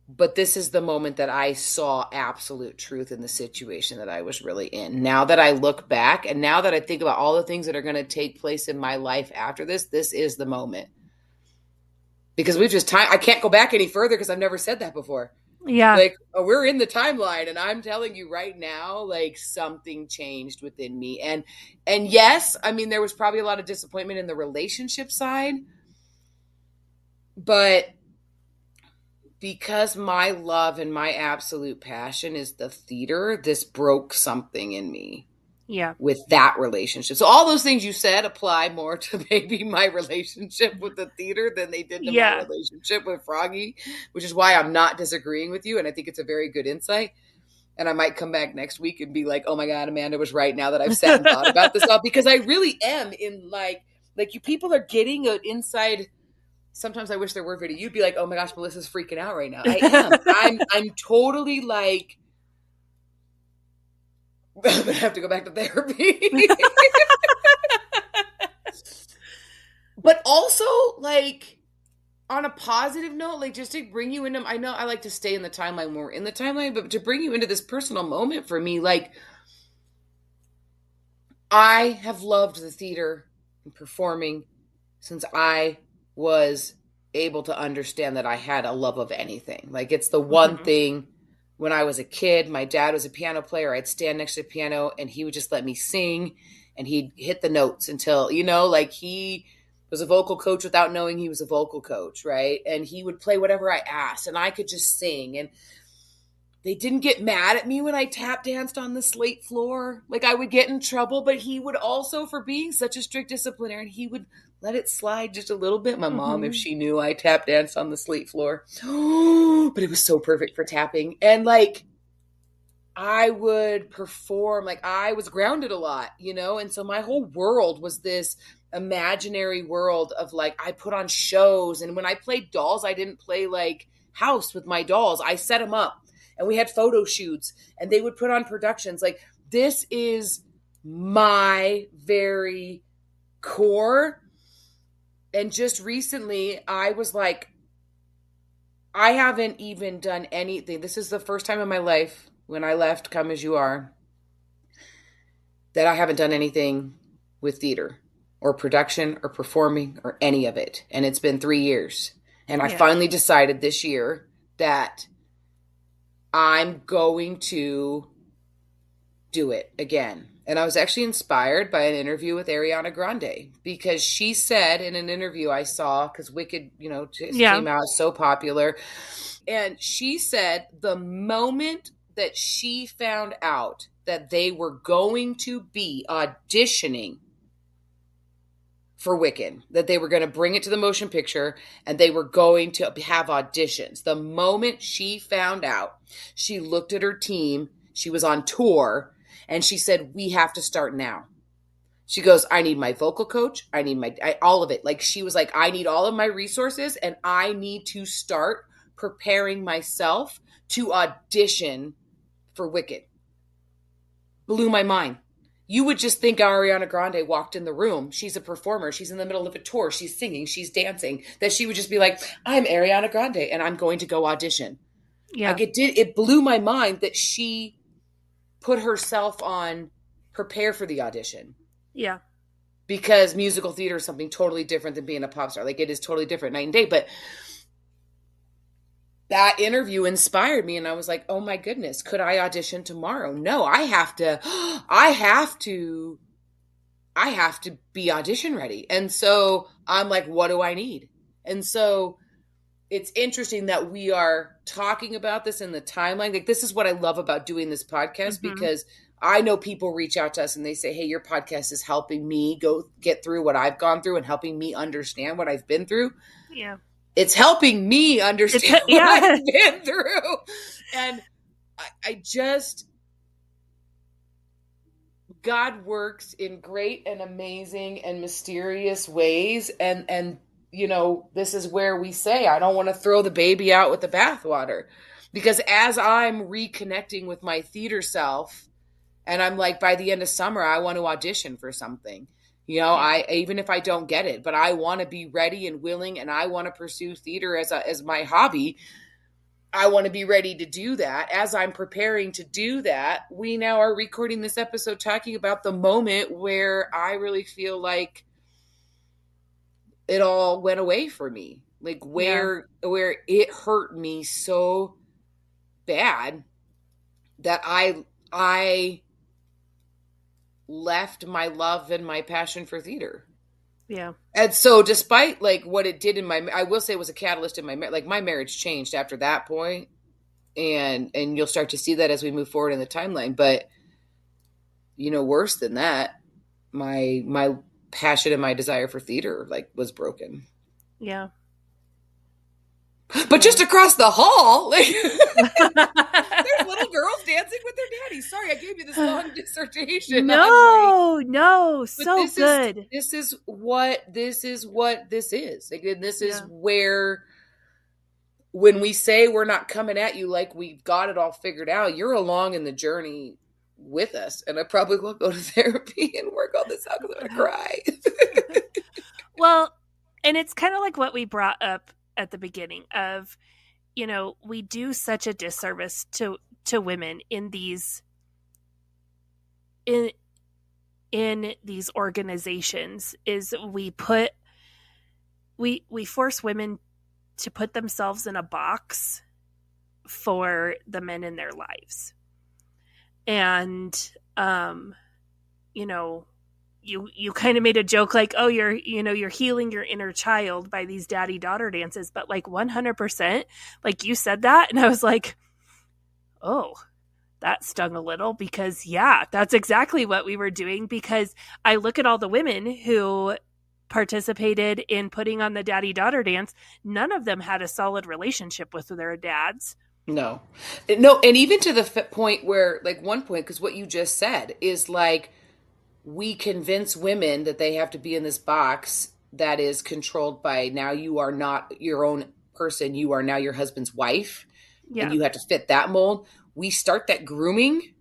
But this is the moment that I saw absolute truth in the situation that I was really in. Now that I look back and now that I think about all the things that are going to take place in my life after this is the moment. Because I can't go back any further because I've never said that before. Yeah. Like, we're in the timeline and I'm telling you right now, like, something changed within me. And yes, I mean, there was probably a lot of disappointment in the relationship side, but because my love and my absolute passion is the theater, this broke something in me. Yeah. With that relationship. So all those things you said apply more to maybe my relationship with the theater than they did to my relationship with Froggy, which is why I'm not disagreeing with you. And I think it's a very good insight. And I might come back next week and be like, oh my God, Amanda was right now that I've sat and thought about this all, because I really am in like you people are getting an inside. Sometimes I wish there were video. You'd be like, oh my gosh, Melissa's freaking out right now. I am. I'm totally like, I'm going to have to go back to therapy. But also, like, on a positive note, like, just to bring you into, I know I like to stay in the timeline when we're in the timeline, but to bring you into this personal moment for me, like, I have loved the theater and performing since I was able to understand that I had a love of anything. Like, it's the one thing. When I was a kid, my dad was a piano player. I'd stand next to the piano and he would just let me sing and he'd hit the notes until, like, he was a vocal coach without knowing he was a vocal coach, right? And he would play whatever I asked and I could just sing. And they didn't get mad at me when I tap danced on the slate floor. Like, I would get in trouble, but he would also, for being such a strict disciplinarian, he would let it slide just a little bit. My mom, if she knew I tap danced on the slate floor, but it was so perfect for tapping. And like, I would perform, like, I was grounded a lot, and so my whole world was this imaginary world of, like, I put on shows. And when I played dolls, I didn't play like house with my dolls. I set them up and we had photo shoots and they would put on productions. Like, this is my very core. And just recently, I was like, I haven't even done anything. This is the first time in my life when I left Come As You Are that I haven't done anything with theater or production or performing or any of it. And it's been 3 years. And I finally decided this year that I'm going to do it again. And I was actually inspired by an interview with Ariana Grande, because she said in an interview I saw, because Wicked, came out so popular. And she said the moment that she found out that they were going to be auditioning for Wiccan, that they were going to bring it to the motion picture and they were going to have auditions. The moment she found out, she looked at her team. She was on tour and she said, we have to start now. She goes, I need my vocal coach. I need all of it. Like, she was like, I need all of my resources and I need to start preparing myself to audition for Wiccan. Blew my mind. You would just think Ariana Grande walked in the room. She's a performer. She's in the middle of a tour. She's singing. She's dancing. That she would just be like, I'm Ariana Grande and I'm going to go audition. Yeah. Like, it blew my mind that she put herself on prepare for the audition. Yeah. Because musical theater is something totally different than being a pop star. Like, it is totally different night and day. But that interview inspired me and I was like, oh my goodness, could I audition tomorrow? No, I have to be audition ready. And so I'm like, what do I need? And so it's interesting that we are talking about this in the timeline. Like, this is what I love about doing this podcast, because I know people reach out to us and they say, hey, your podcast is helping me go get through what I've gone through and helping me understand what I've been through. Yeah. It's helping me understand what I've been through. And I just, God works in great and amazing and mysterious ways. And you know, this is where we say, I don't want to throw the baby out with the bathwater, because as I'm reconnecting with my theater self, and I'm like, by the end of summer, I want to audition for something. You know, even if I don't get it, but I want to be ready and willing, and I want to pursue theater as my hobby. I want to be ready to do that. As I'm preparing to do that, we now are recording this episode talking about the moment where I really feel like it all went away for me. Like, where it hurt me so bad that I left my love and my passion for theater. Yeah. And so despite like what it did I will say it was a catalyst in my marriage. Like, my marriage changed after that point, and you'll start to see that as we move forward in the timeline. But, you know, worse than that, my passion and my desire for theater like was broken. Yeah. But just across the hall, like, there's little girls dancing with their daddies. Sorry, I gave you this long dissertation. No, so good. This is what this is. Like, this is where, when we say we're not coming at you like we've got it all figured out, you're along in the journey with us. And I probably will go to therapy and work all this out because I'm going to cry. Well, and it's kind of like what we brought up at the beginning of, you know, we do such a disservice to women in these organizations, is we force women to put themselves in a box for the men in their lives. And you know, you kind of made a joke like, oh, you're healing your inner child by these daddy-daughter dances, but like 100%, like you said that, and I was like, oh, that stung a little, because that's exactly what we were doing. Because I look at all the women who participated in putting on the daddy-daughter dance, none of them had a solid relationship with their dads. No, and even to the point where, like, one point, because what you just said is like, we convince women that they have to be in this box that is controlled by, now you are not your own person. You are now your husband's wife. Yeah. And you have to fit that mold. We start that grooming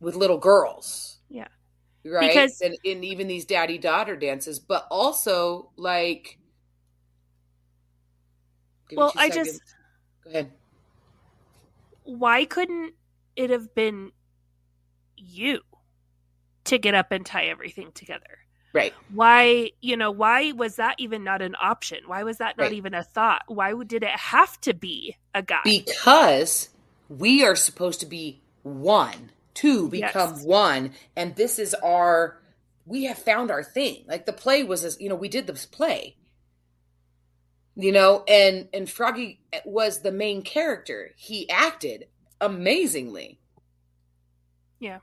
with little girls. Yeah. Right. Because, and even these daddy-daughter dances, but also like, well, Go ahead. Why couldn't it have been you to get up and tie everything together? Right. Why was that even not an option? Why was that not even a thought? Why did it have to be a guy? Because we are supposed to be one, to become one. And this is we have found our thing. Like, the play was, we did this play. and Froggy was the main character. He acted amazingly. Yeah.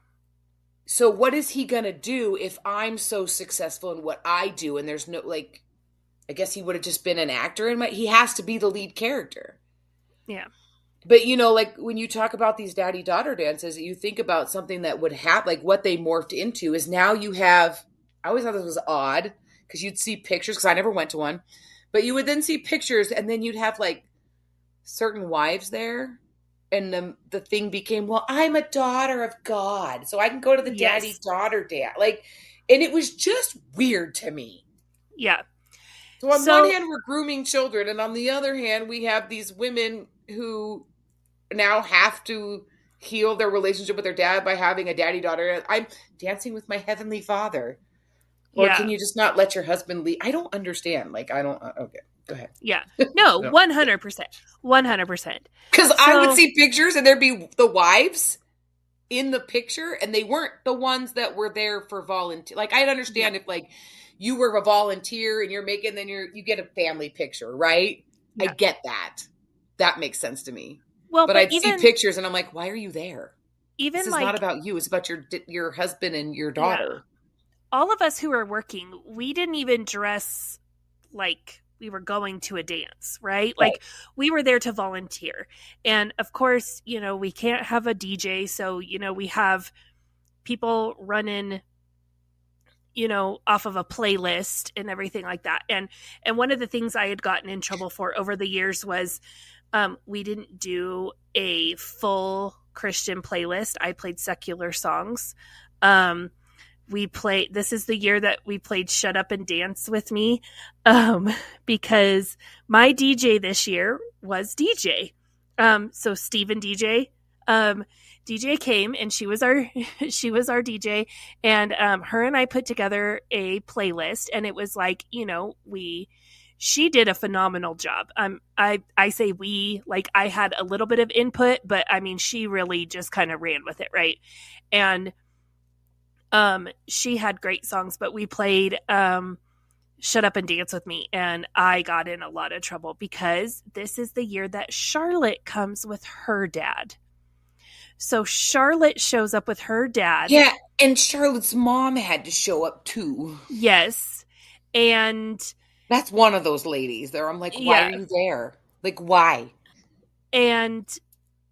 So what is he gonna do if I'm so successful in what I do and there's no, like, I guess he would have just been an actor he has to be the lead character. Yeah. But like when you talk about these daddy daughter dances, you think about something that would happen, like what they morphed into is now you have, I always thought this was odd because you'd see pictures, because I never went to one, but you would then see pictures and then you'd have like certain wives there. And the thing became, well, I'm a daughter of God, so I can go to the daddy Yes. daughter dance. Like, and it was just weird to me. Yeah. So on one hand, we're grooming children, and on the other hand, we have these women who now have to heal their relationship with their dad by having a daddy daughter. I'm dancing with my heavenly father. Or can you just not let your husband leave? I don't understand. Like, I don't. Okay, go ahead. Yeah. No, 100%. 100%. Because I would see pictures and there'd be the wives in the picture and they weren't the ones that were there for volunteer. Like, I'd understand if like you were a volunteer and you're making, then you get a family picture, right? Yeah. I get that. That makes sense to me. Well, but I'd see pictures and I'm like, why are you there? This is not about you. It's about your husband and your daughter. Yeah. All of us who are working, we didn't even dress like we were going to a dance, right? Like we were there to volunteer. And of course, we can't have a DJ. So, we have people running, off of a playlist and everything like that. And one of the things I had gotten in trouble for over the years was we didn't do a full Christian playlist. I played secular songs. This is the year that we played Shut Up and Dance with Me, because my DJ this year was DJ. So Steven DJ, DJ came and she was our DJ, and her and I put together a playlist, and it was like, she did a phenomenal job. I say we, like I had a little bit of input, but I mean, she really just kind of ran with it. Right. And she had great songs, but we played Shut Up and Dance with Me, and I got in a lot of trouble because this is the year that Charlotte comes with her dad. So Charlotte shows up with her dad. Yeah, and Charlotte's mom had to show up too. Yes. And that's one of those ladies there. I'm like, why are you there? Like, why? And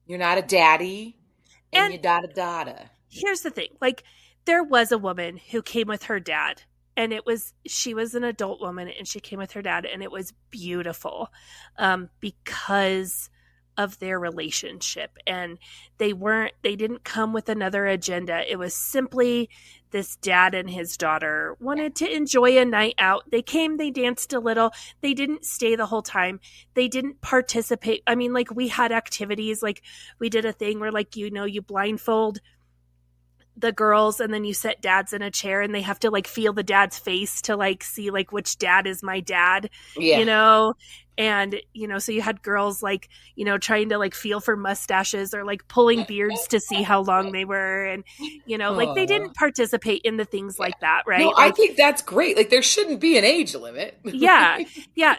you're not a daddy and you're not a daughter. Here's the thing. Like, there was a woman who came with her dad, and she was an adult woman, and she came with her dad, and it was beautiful because of their relationship. And they didn't come with another agenda. It was simply this dad and his daughter wanted to enjoy a night out. They came, they danced a little. They didn't stay the whole time. They didn't participate. I mean, like, we had activities, like we did a thing where, like, you blindfold the girls and then you set dads in a chair and they have to like feel the dad's face to like see like which dad is my dad, and so you had girls like trying to like feel for mustaches or like pulling beards to see how long they were, and like they didn't participate in the things like that, right? No, I think that's great. Like, there shouldn't be an age limit. yeah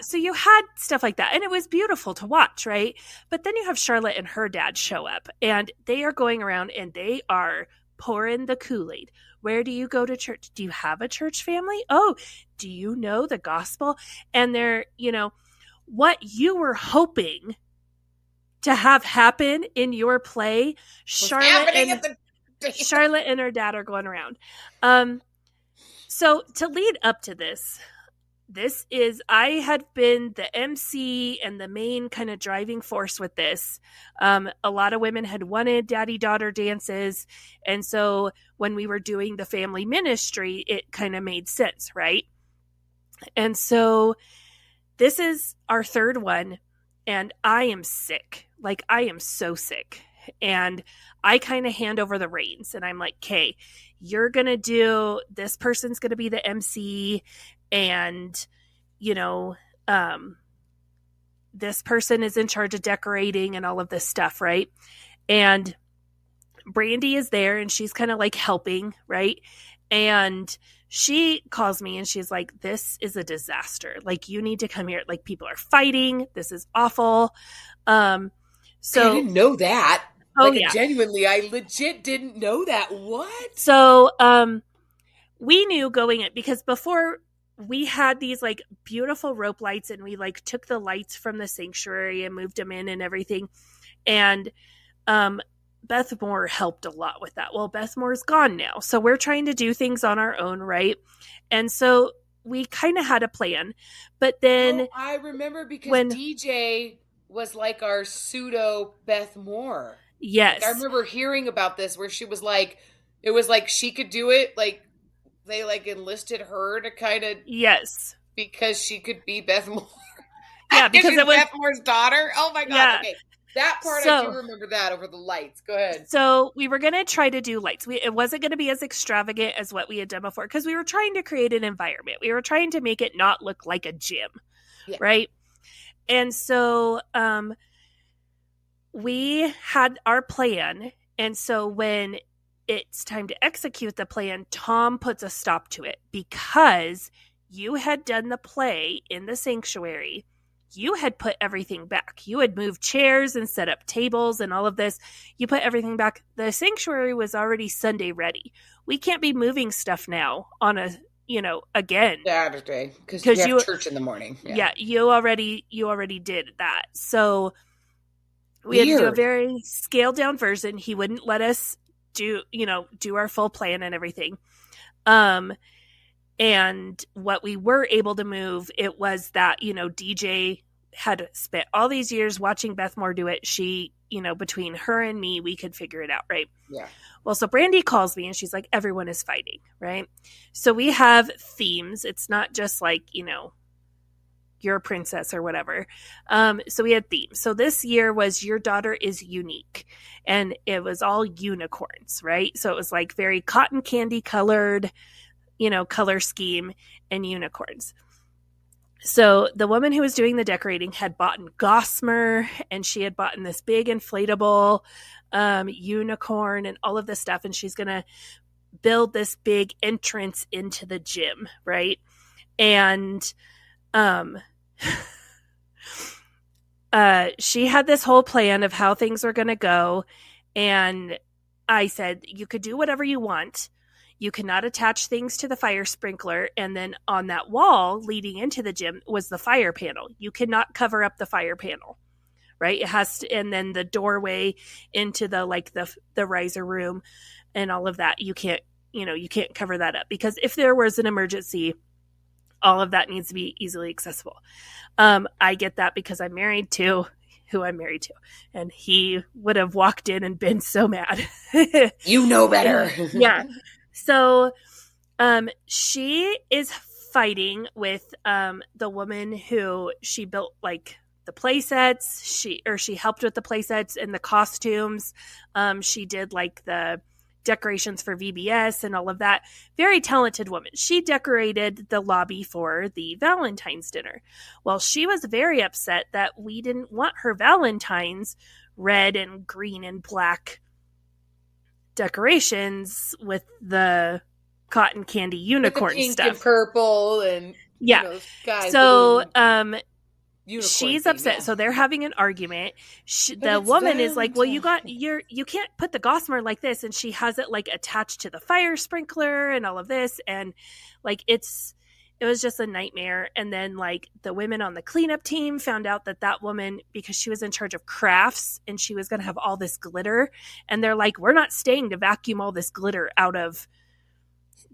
so you had stuff like that, and it was beautiful to watch, right? But then you have Charlotte and her dad show up, and they are going around and they are pouring the Kool-Aid. Where do you go to church? Do you have a church family? Oh, do you know the gospel? And they're, what you were hoping to have happen in your play, Charlotte and her dad are going around. So to lead up to this I had been the MC and the main kind of driving force with this. A lot of women had wanted daddy-daughter dances. And so when we were doing the family ministry, it kind of made sense, right? And so this is our third one, and I am sick. Like, I am so sick. And I kind of hand over the reins, and I'm like, okay, you're going to do, this person's going to be the MC, and, this person is in charge of decorating and all of this stuff, right? And Brandy is there, and she's kind of like helping, right? And she calls me and she's like, this is a disaster. Like, you need to come here. Like, people are fighting. This is awful. I didn't know that. Oh, Like, yeah. genuinely, I legit didn't know that. What? So we knew going in, because before we had these like beautiful rope lights, and we like took the lights from the sanctuary and moved them in and everything. And Beth Moore helped a lot with that. Well, Beth Moore's gone now, so we're trying to do things on our own, right? And so we kind of had a plan, but then I remember, because DJ was like our pseudo Beth Moore. Yes, like, I remember hearing about this where she was like, it was like she could do it. Like, they like enlisted her to kind of, yes, because she could be Beth Moore. Yeah, because it was Beth Moore's daughter. Oh my god! Yeah. Okay, that part I do remember that over the lights. Go ahead. So we were going to try to do lights. It wasn't going to be as extravagant as what we had done before, because we were trying to create an environment. We were trying to make it not look like a gym, right? And so we had our plan. And so when it's time to execute the plan, Tom puts a stop to it, because you had done the play in the sanctuary. You had put everything back. You had moved chairs and set up tables and all of this. You put everything back. The sanctuary was already Sunday ready. We can't be moving stuff now on again. Saturday, because you have church in the morning. Yeah, you already did that. So we had to do a very scaled down version. He wouldn't let us do our full plan and everything. And what we were able to move, it was that, DJ had spent all these years watching Beth Moore do it. She, between her and me, we could figure it out, right? Yeah. Well, so Brandy calls me and she's like, everyone is fighting, right? So we have themes. It's not just like, you're a princess or whatever. So we had themes. So this year was Your Daughter is Unique. And it was all unicorns, right? So it was like very cotton candy colored, color scheme, and unicorns. So the woman who was doing the decorating had bought gossamer, and she had bought this big inflatable unicorn and all of this stuff. And she's going to build this big entrance into the gym, right? And she had this whole plan of how things were going to go. And I said, you could do whatever you want. You cannot attach things to the fire sprinkler. And then on that wall leading into the gym was the fire panel. You cannot cover up the fire panel, right? It has to, and then the doorway into the riser room and all of that. You can't cover that up, because if there was an emergency, all of that needs to be easily accessible. I get that because I'm married to who I'm married to, and he would have walked in and been so mad. You know better. Yeah. So she is fighting with the woman who she built like the play sets. She helped with the play sets and the costumes. She did like the decorations for VBS and all of that. Very talented woman. She decorated the lobby for the Valentine's dinner. Well, she was very upset that we didn't want her Valentine's red and green and black decorations with the cotton candy unicorn pink stuff and purple and sky so blue. She's upset. So they're having an argument. The woman is like, well, you can't put the gossamer like this. And she has it like attached to the fire sprinkler and all of this. And like, it was just a nightmare. And then like the women on the cleanup team found out that woman, because she was in charge of crafts and she was going to have all this glitter. And they're like, we're not staying to vacuum all this glitter out of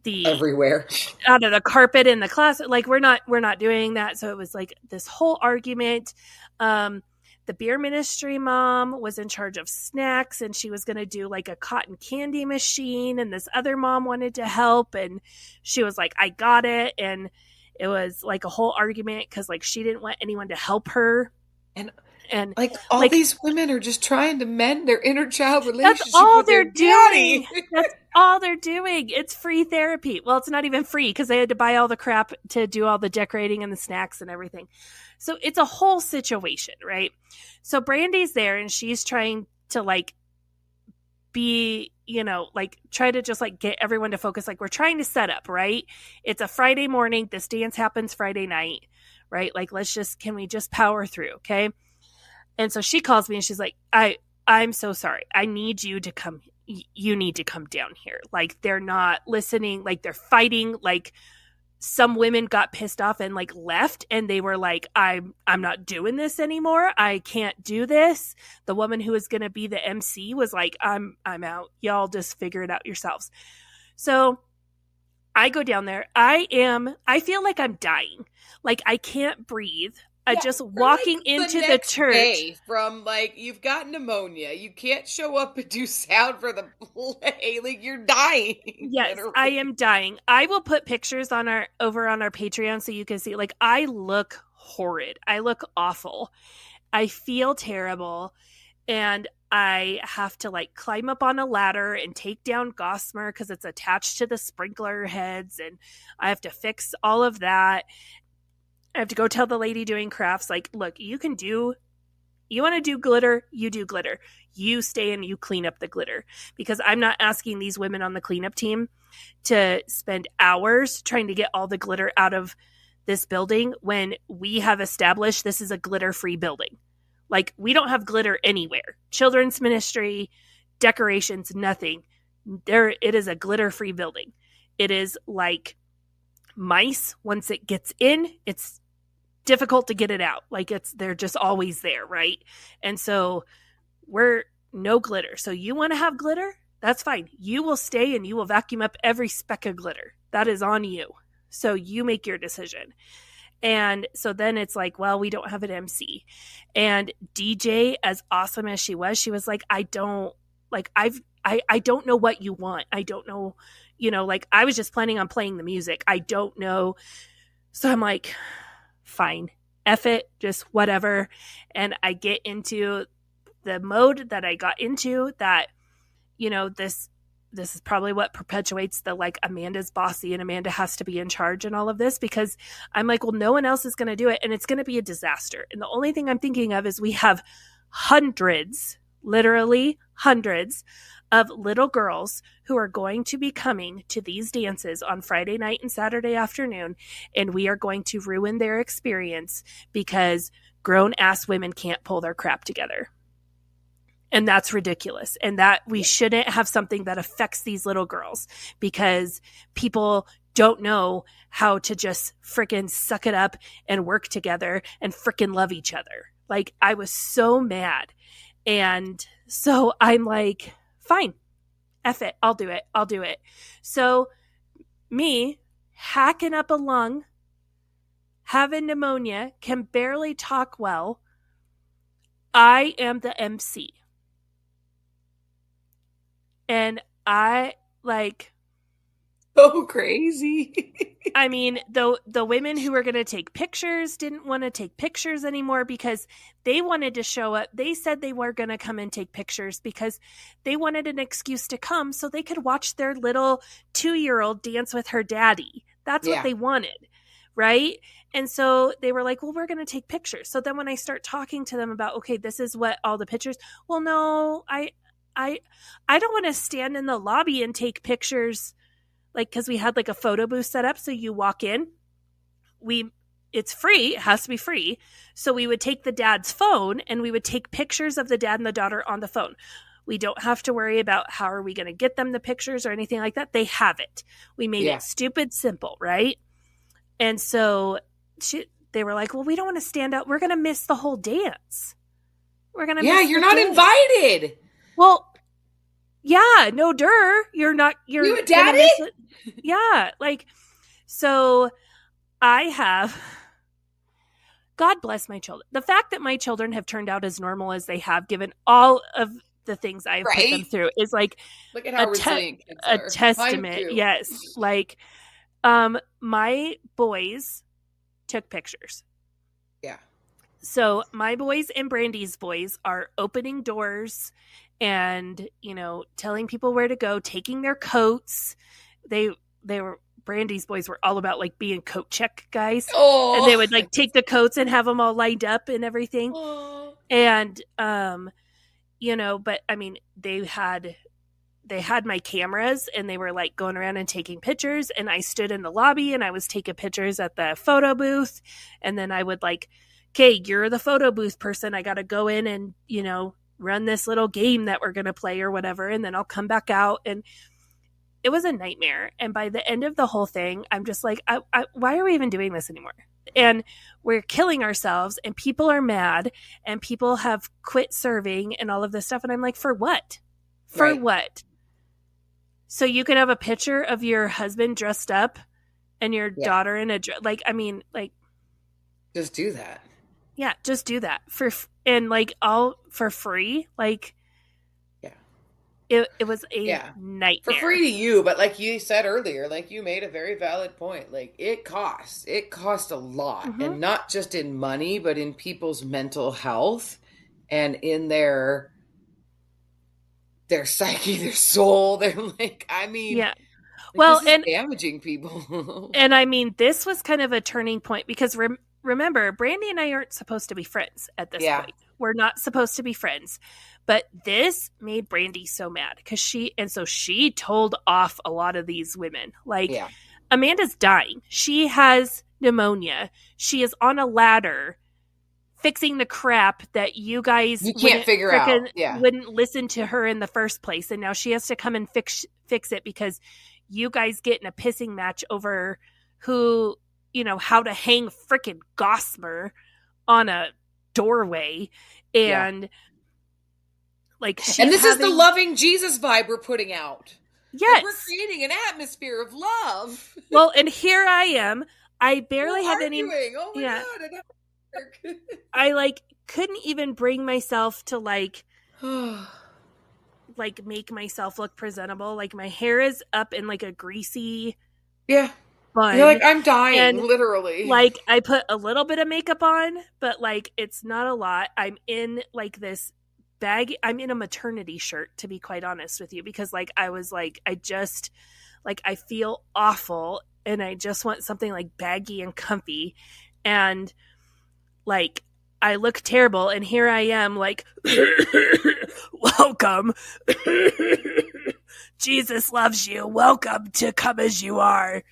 everywhere, out of the carpet in the class. Like we're not doing that. So it was like this whole argument. The beer ministry mom was in charge of snacks, and she was going to do like a cotton candy machine, and this other mom wanted to help, and she was like, I got it. And it was like a whole argument because like she didn't want anyone to help her. And like all these women are just trying to mend their inner child relationship. That's all with they're doing. That's all they're doing. It's free therapy. Well, it's not even free because they had to buy all the crap to do all the decorating and the snacks and everything. So it's a whole situation, right? So Brandy's there and she's trying to like be, like try to just like get everyone to focus. Like we're trying to set up, right? It's a Friday morning. This dance happens Friday night, right? Like, can we just power through? Okay. And so she calls me and she's like, I'm so sorry. I need you to come. You need to come down here. Like they're not listening. Like they're fighting. Like some women got pissed off and like left, and they were like, I'm not doing this anymore. I can't do this. The woman who was going to be the MC was like, I'm out. Y'all just figure it out yourselves. So I go down there. I feel like I'm dying. Like I can't breathe. Just walking into the church day from like you've got pneumonia, you can't show up and do sound for the play, like you're dying. Yes, literally. I am dying. I will put pictures over on our Patreon so you can see. Like I look horrid. I look awful. I feel terrible, and I have to like climb up on a ladder and take down gossamer because it's attached to the sprinkler heads, and I have to fix all of that. I have to go tell the lady doing crafts, like, look, you want to do glitter, you do glitter. You stay and you clean up the glitter. Because I'm not asking these women on the cleanup team to spend hours trying to get all the glitter out of this building when we have established this is a glitter-free building. Like, we don't have glitter anywhere. Children's ministry, decorations, nothing. It is a glitter-free building. It is like mice. Once it gets in, it's difficult to get it out. Like they're just always there, right? And so we're no glitter. So you want to have glitter? That's fine. You will stay and you will vacuum up every speck of glitter. That is on you. So you make your decision. And so then it's like, well, we don't have an MC. And DJ, as awesome as she was like, I don't know what you want. I don't know, like I was just planning on playing the music. I don't know. So I'm like, fine, F it, just whatever. And I get into the mode that I got into that, this is probably what perpetuates the like Amanda's bossy and Amanda has to be in charge and all of this, because I'm like, well, no one else is going to do it and it's going to be a disaster. And the only thing I'm thinking of is we have literally hundreds of little girls who are going to be coming to these dances on Friday night and Saturday afternoon, and we are going to ruin their experience because grown-ass women can't pull their crap together. And that's ridiculous. And that we shouldn't have something that affects these little girls because people don't know how to just frickin' suck it up and work together and frickin' love each other. Like, I was so mad. And so I'm like, fine, F it, I'll do it. So me hacking up a lung, having pneumonia, can barely talk well, I am the MC. And I like... So crazy. I mean, the women who were going to take pictures didn't want to take pictures anymore because they wanted to show up. They said they were going to come and take pictures because they wanted an excuse to come so they could watch their little 2-year-old dance with her daddy. That's what they wanted, right? And so they were like, well, we're going to take pictures. So then when I start talking to them about, okay, this is what all the pictures, well, no, I don't want to stand in the lobby and take pictures. Like, because we had like a photo booth set up. So you walk in, it's free. It has to be free. So we would take the dad's phone and we would take pictures of the dad and the daughter on the phone. We don't have to worry about how are we going to get them the pictures or anything like that. They have it. We made it stupid simple, right? And so they were like, well, we don't want to stand out. We're going to miss the whole dance. We're going to miss you're not invited. Well, yeah, no, you're not. You a daddy? Yeah, like, so I have, God bless my children. The fact that my children have turned out as normal as they have, given all of the things I've put them through, is like, look at how resilient kids a are. testament. Yes, like, my boys took pictures. Yeah. So my boys and Brandy's boys are opening doors and, telling people where to go, taking their coats. They were, Brandy's boys were all about like being coat check guys. Oh. And they would like take the coats and have them all lined up and everything. Oh. And, but I mean, they had they had my cameras and they were like going around and taking pictures, and I stood in the lobby and I was taking pictures at the photo booth, and then I would like, okay, you're the photo booth person, I got to go in and, you know, run this little game that we're going to play or whatever, and then I'll come back out. And it was a nightmare. And by the end of the whole thing, I'm just like, why are we even doing this anymore? And we're killing ourselves, and people are mad, and people have quit serving and all of this stuff. And I'm like, for what? For what? So you could have a picture of your husband dressed up and your daughter in a dress. Like, I mean, like, just do that. Yeah, just do that and like all for free. Like, it was a nightmare. For free to you, but like you said earlier, like you made a very valid point. Like it costs a lot, and not just in money, but in people's mental health and in their psyche, their soul. They're like, I mean, yeah. Like, well, this is and damaging people. And I mean, this was kind of a turning point because remember, Brandy and I aren't supposed to be friends at this point. We're not supposed to be friends. But this made Brandy so mad because she told off a lot of these women. Like, Amanda's dying. She has pneumonia. She is on a ladder fixing the crap that you guys can't figure out. Wouldn't listen to her in the first place. And now she has to come and fix it because you guys get in a pissing match over who, you know, how to hang frickin' gossamer on a doorway. And like, and this is the loving Jesus vibe we're putting out. Yes. Like, we're creating an atmosphere of love. Well, and here I am. I barely have any. Oh my God. I like couldn't even bring myself to like make myself look presentable. Like my hair is up in like a greasy bun. You're like, I'm dying, literally. Like I put a little bit of makeup on, but like it's not a lot. I'm in like this bag. I'm in a maternity shirt, to be quite honest with you, because like I was like, I just like I feel awful and I just want something like baggy and comfy, and like I look terrible, and here I am like welcome. Jesus loves you. Welcome to Come As You Are.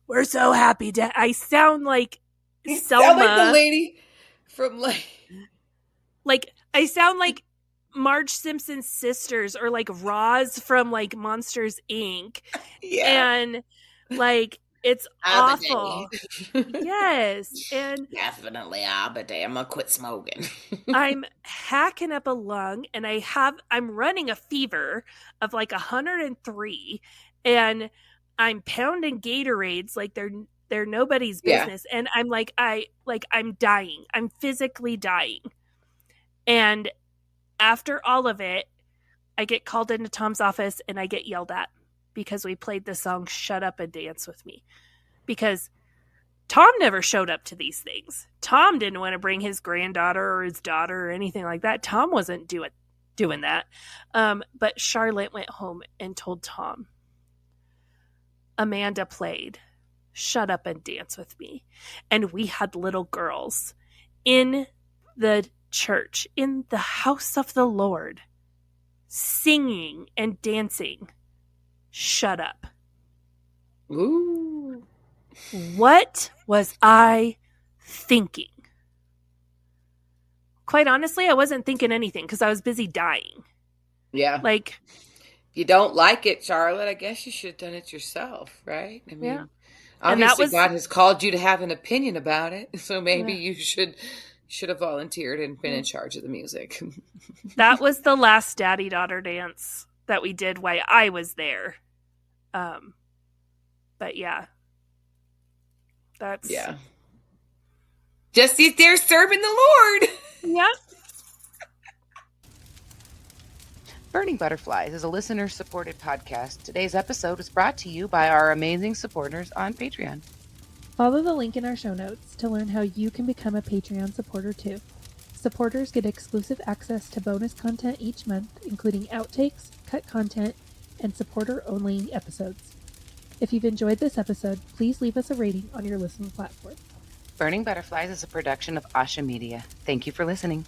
We're so happy to. I sound like Selma. Sound like the lady from like I sound like Marge Simpson's sisters, or like Roz from like Monsters Inc. And like it's awful. Yes, and definitely Abade. I'm gonna quit smoking. I'm hacking up a lung, and I'm running a fever of like 103, and I'm pounding Gatorades like they're nobody's business, and I'm like I'm dying. I'm physically dying, and after all of it, I get called into Tom's office and I get yelled at because we played the song Shut Up and Dance With Me. Because Tom never showed up to these things. Tom didn't want to bring his granddaughter or his daughter or anything like that. Tom wasn't doing that. But Charlotte went home and told Tom, Amanda played Shut Up and Dance With Me. And we had little girls in the church, in the house of the Lord, singing and dancing Shut Up. Ooh. What was I thinking? Quite honestly, I wasn't thinking anything because I was busy dying. Yeah. Like, if you don't like it, Charlotte, I guess you should have done it yourself, right? I mean, obviously God has called you to have an opinion about it, so maybe you should have volunteered and been in charge of the music. That was the last daddy-daughter dance that we did while I was there. But yeah. That's... Yeah. Just sit there serving the Lord. Yeah. Burning Butterflies is a listener-supported podcast. Today's episode was brought to you by our amazing supporters on Patreon. Follow the link in our show notes to learn how you can become a Patreon supporter too. Supporters get exclusive access to bonus content each month, including outtakes, cut content, and supporter-only episodes. If you've enjoyed this episode, please leave us a rating on your listening platform. Burning Butterflies is a production of Asha Media. Thank you for listening.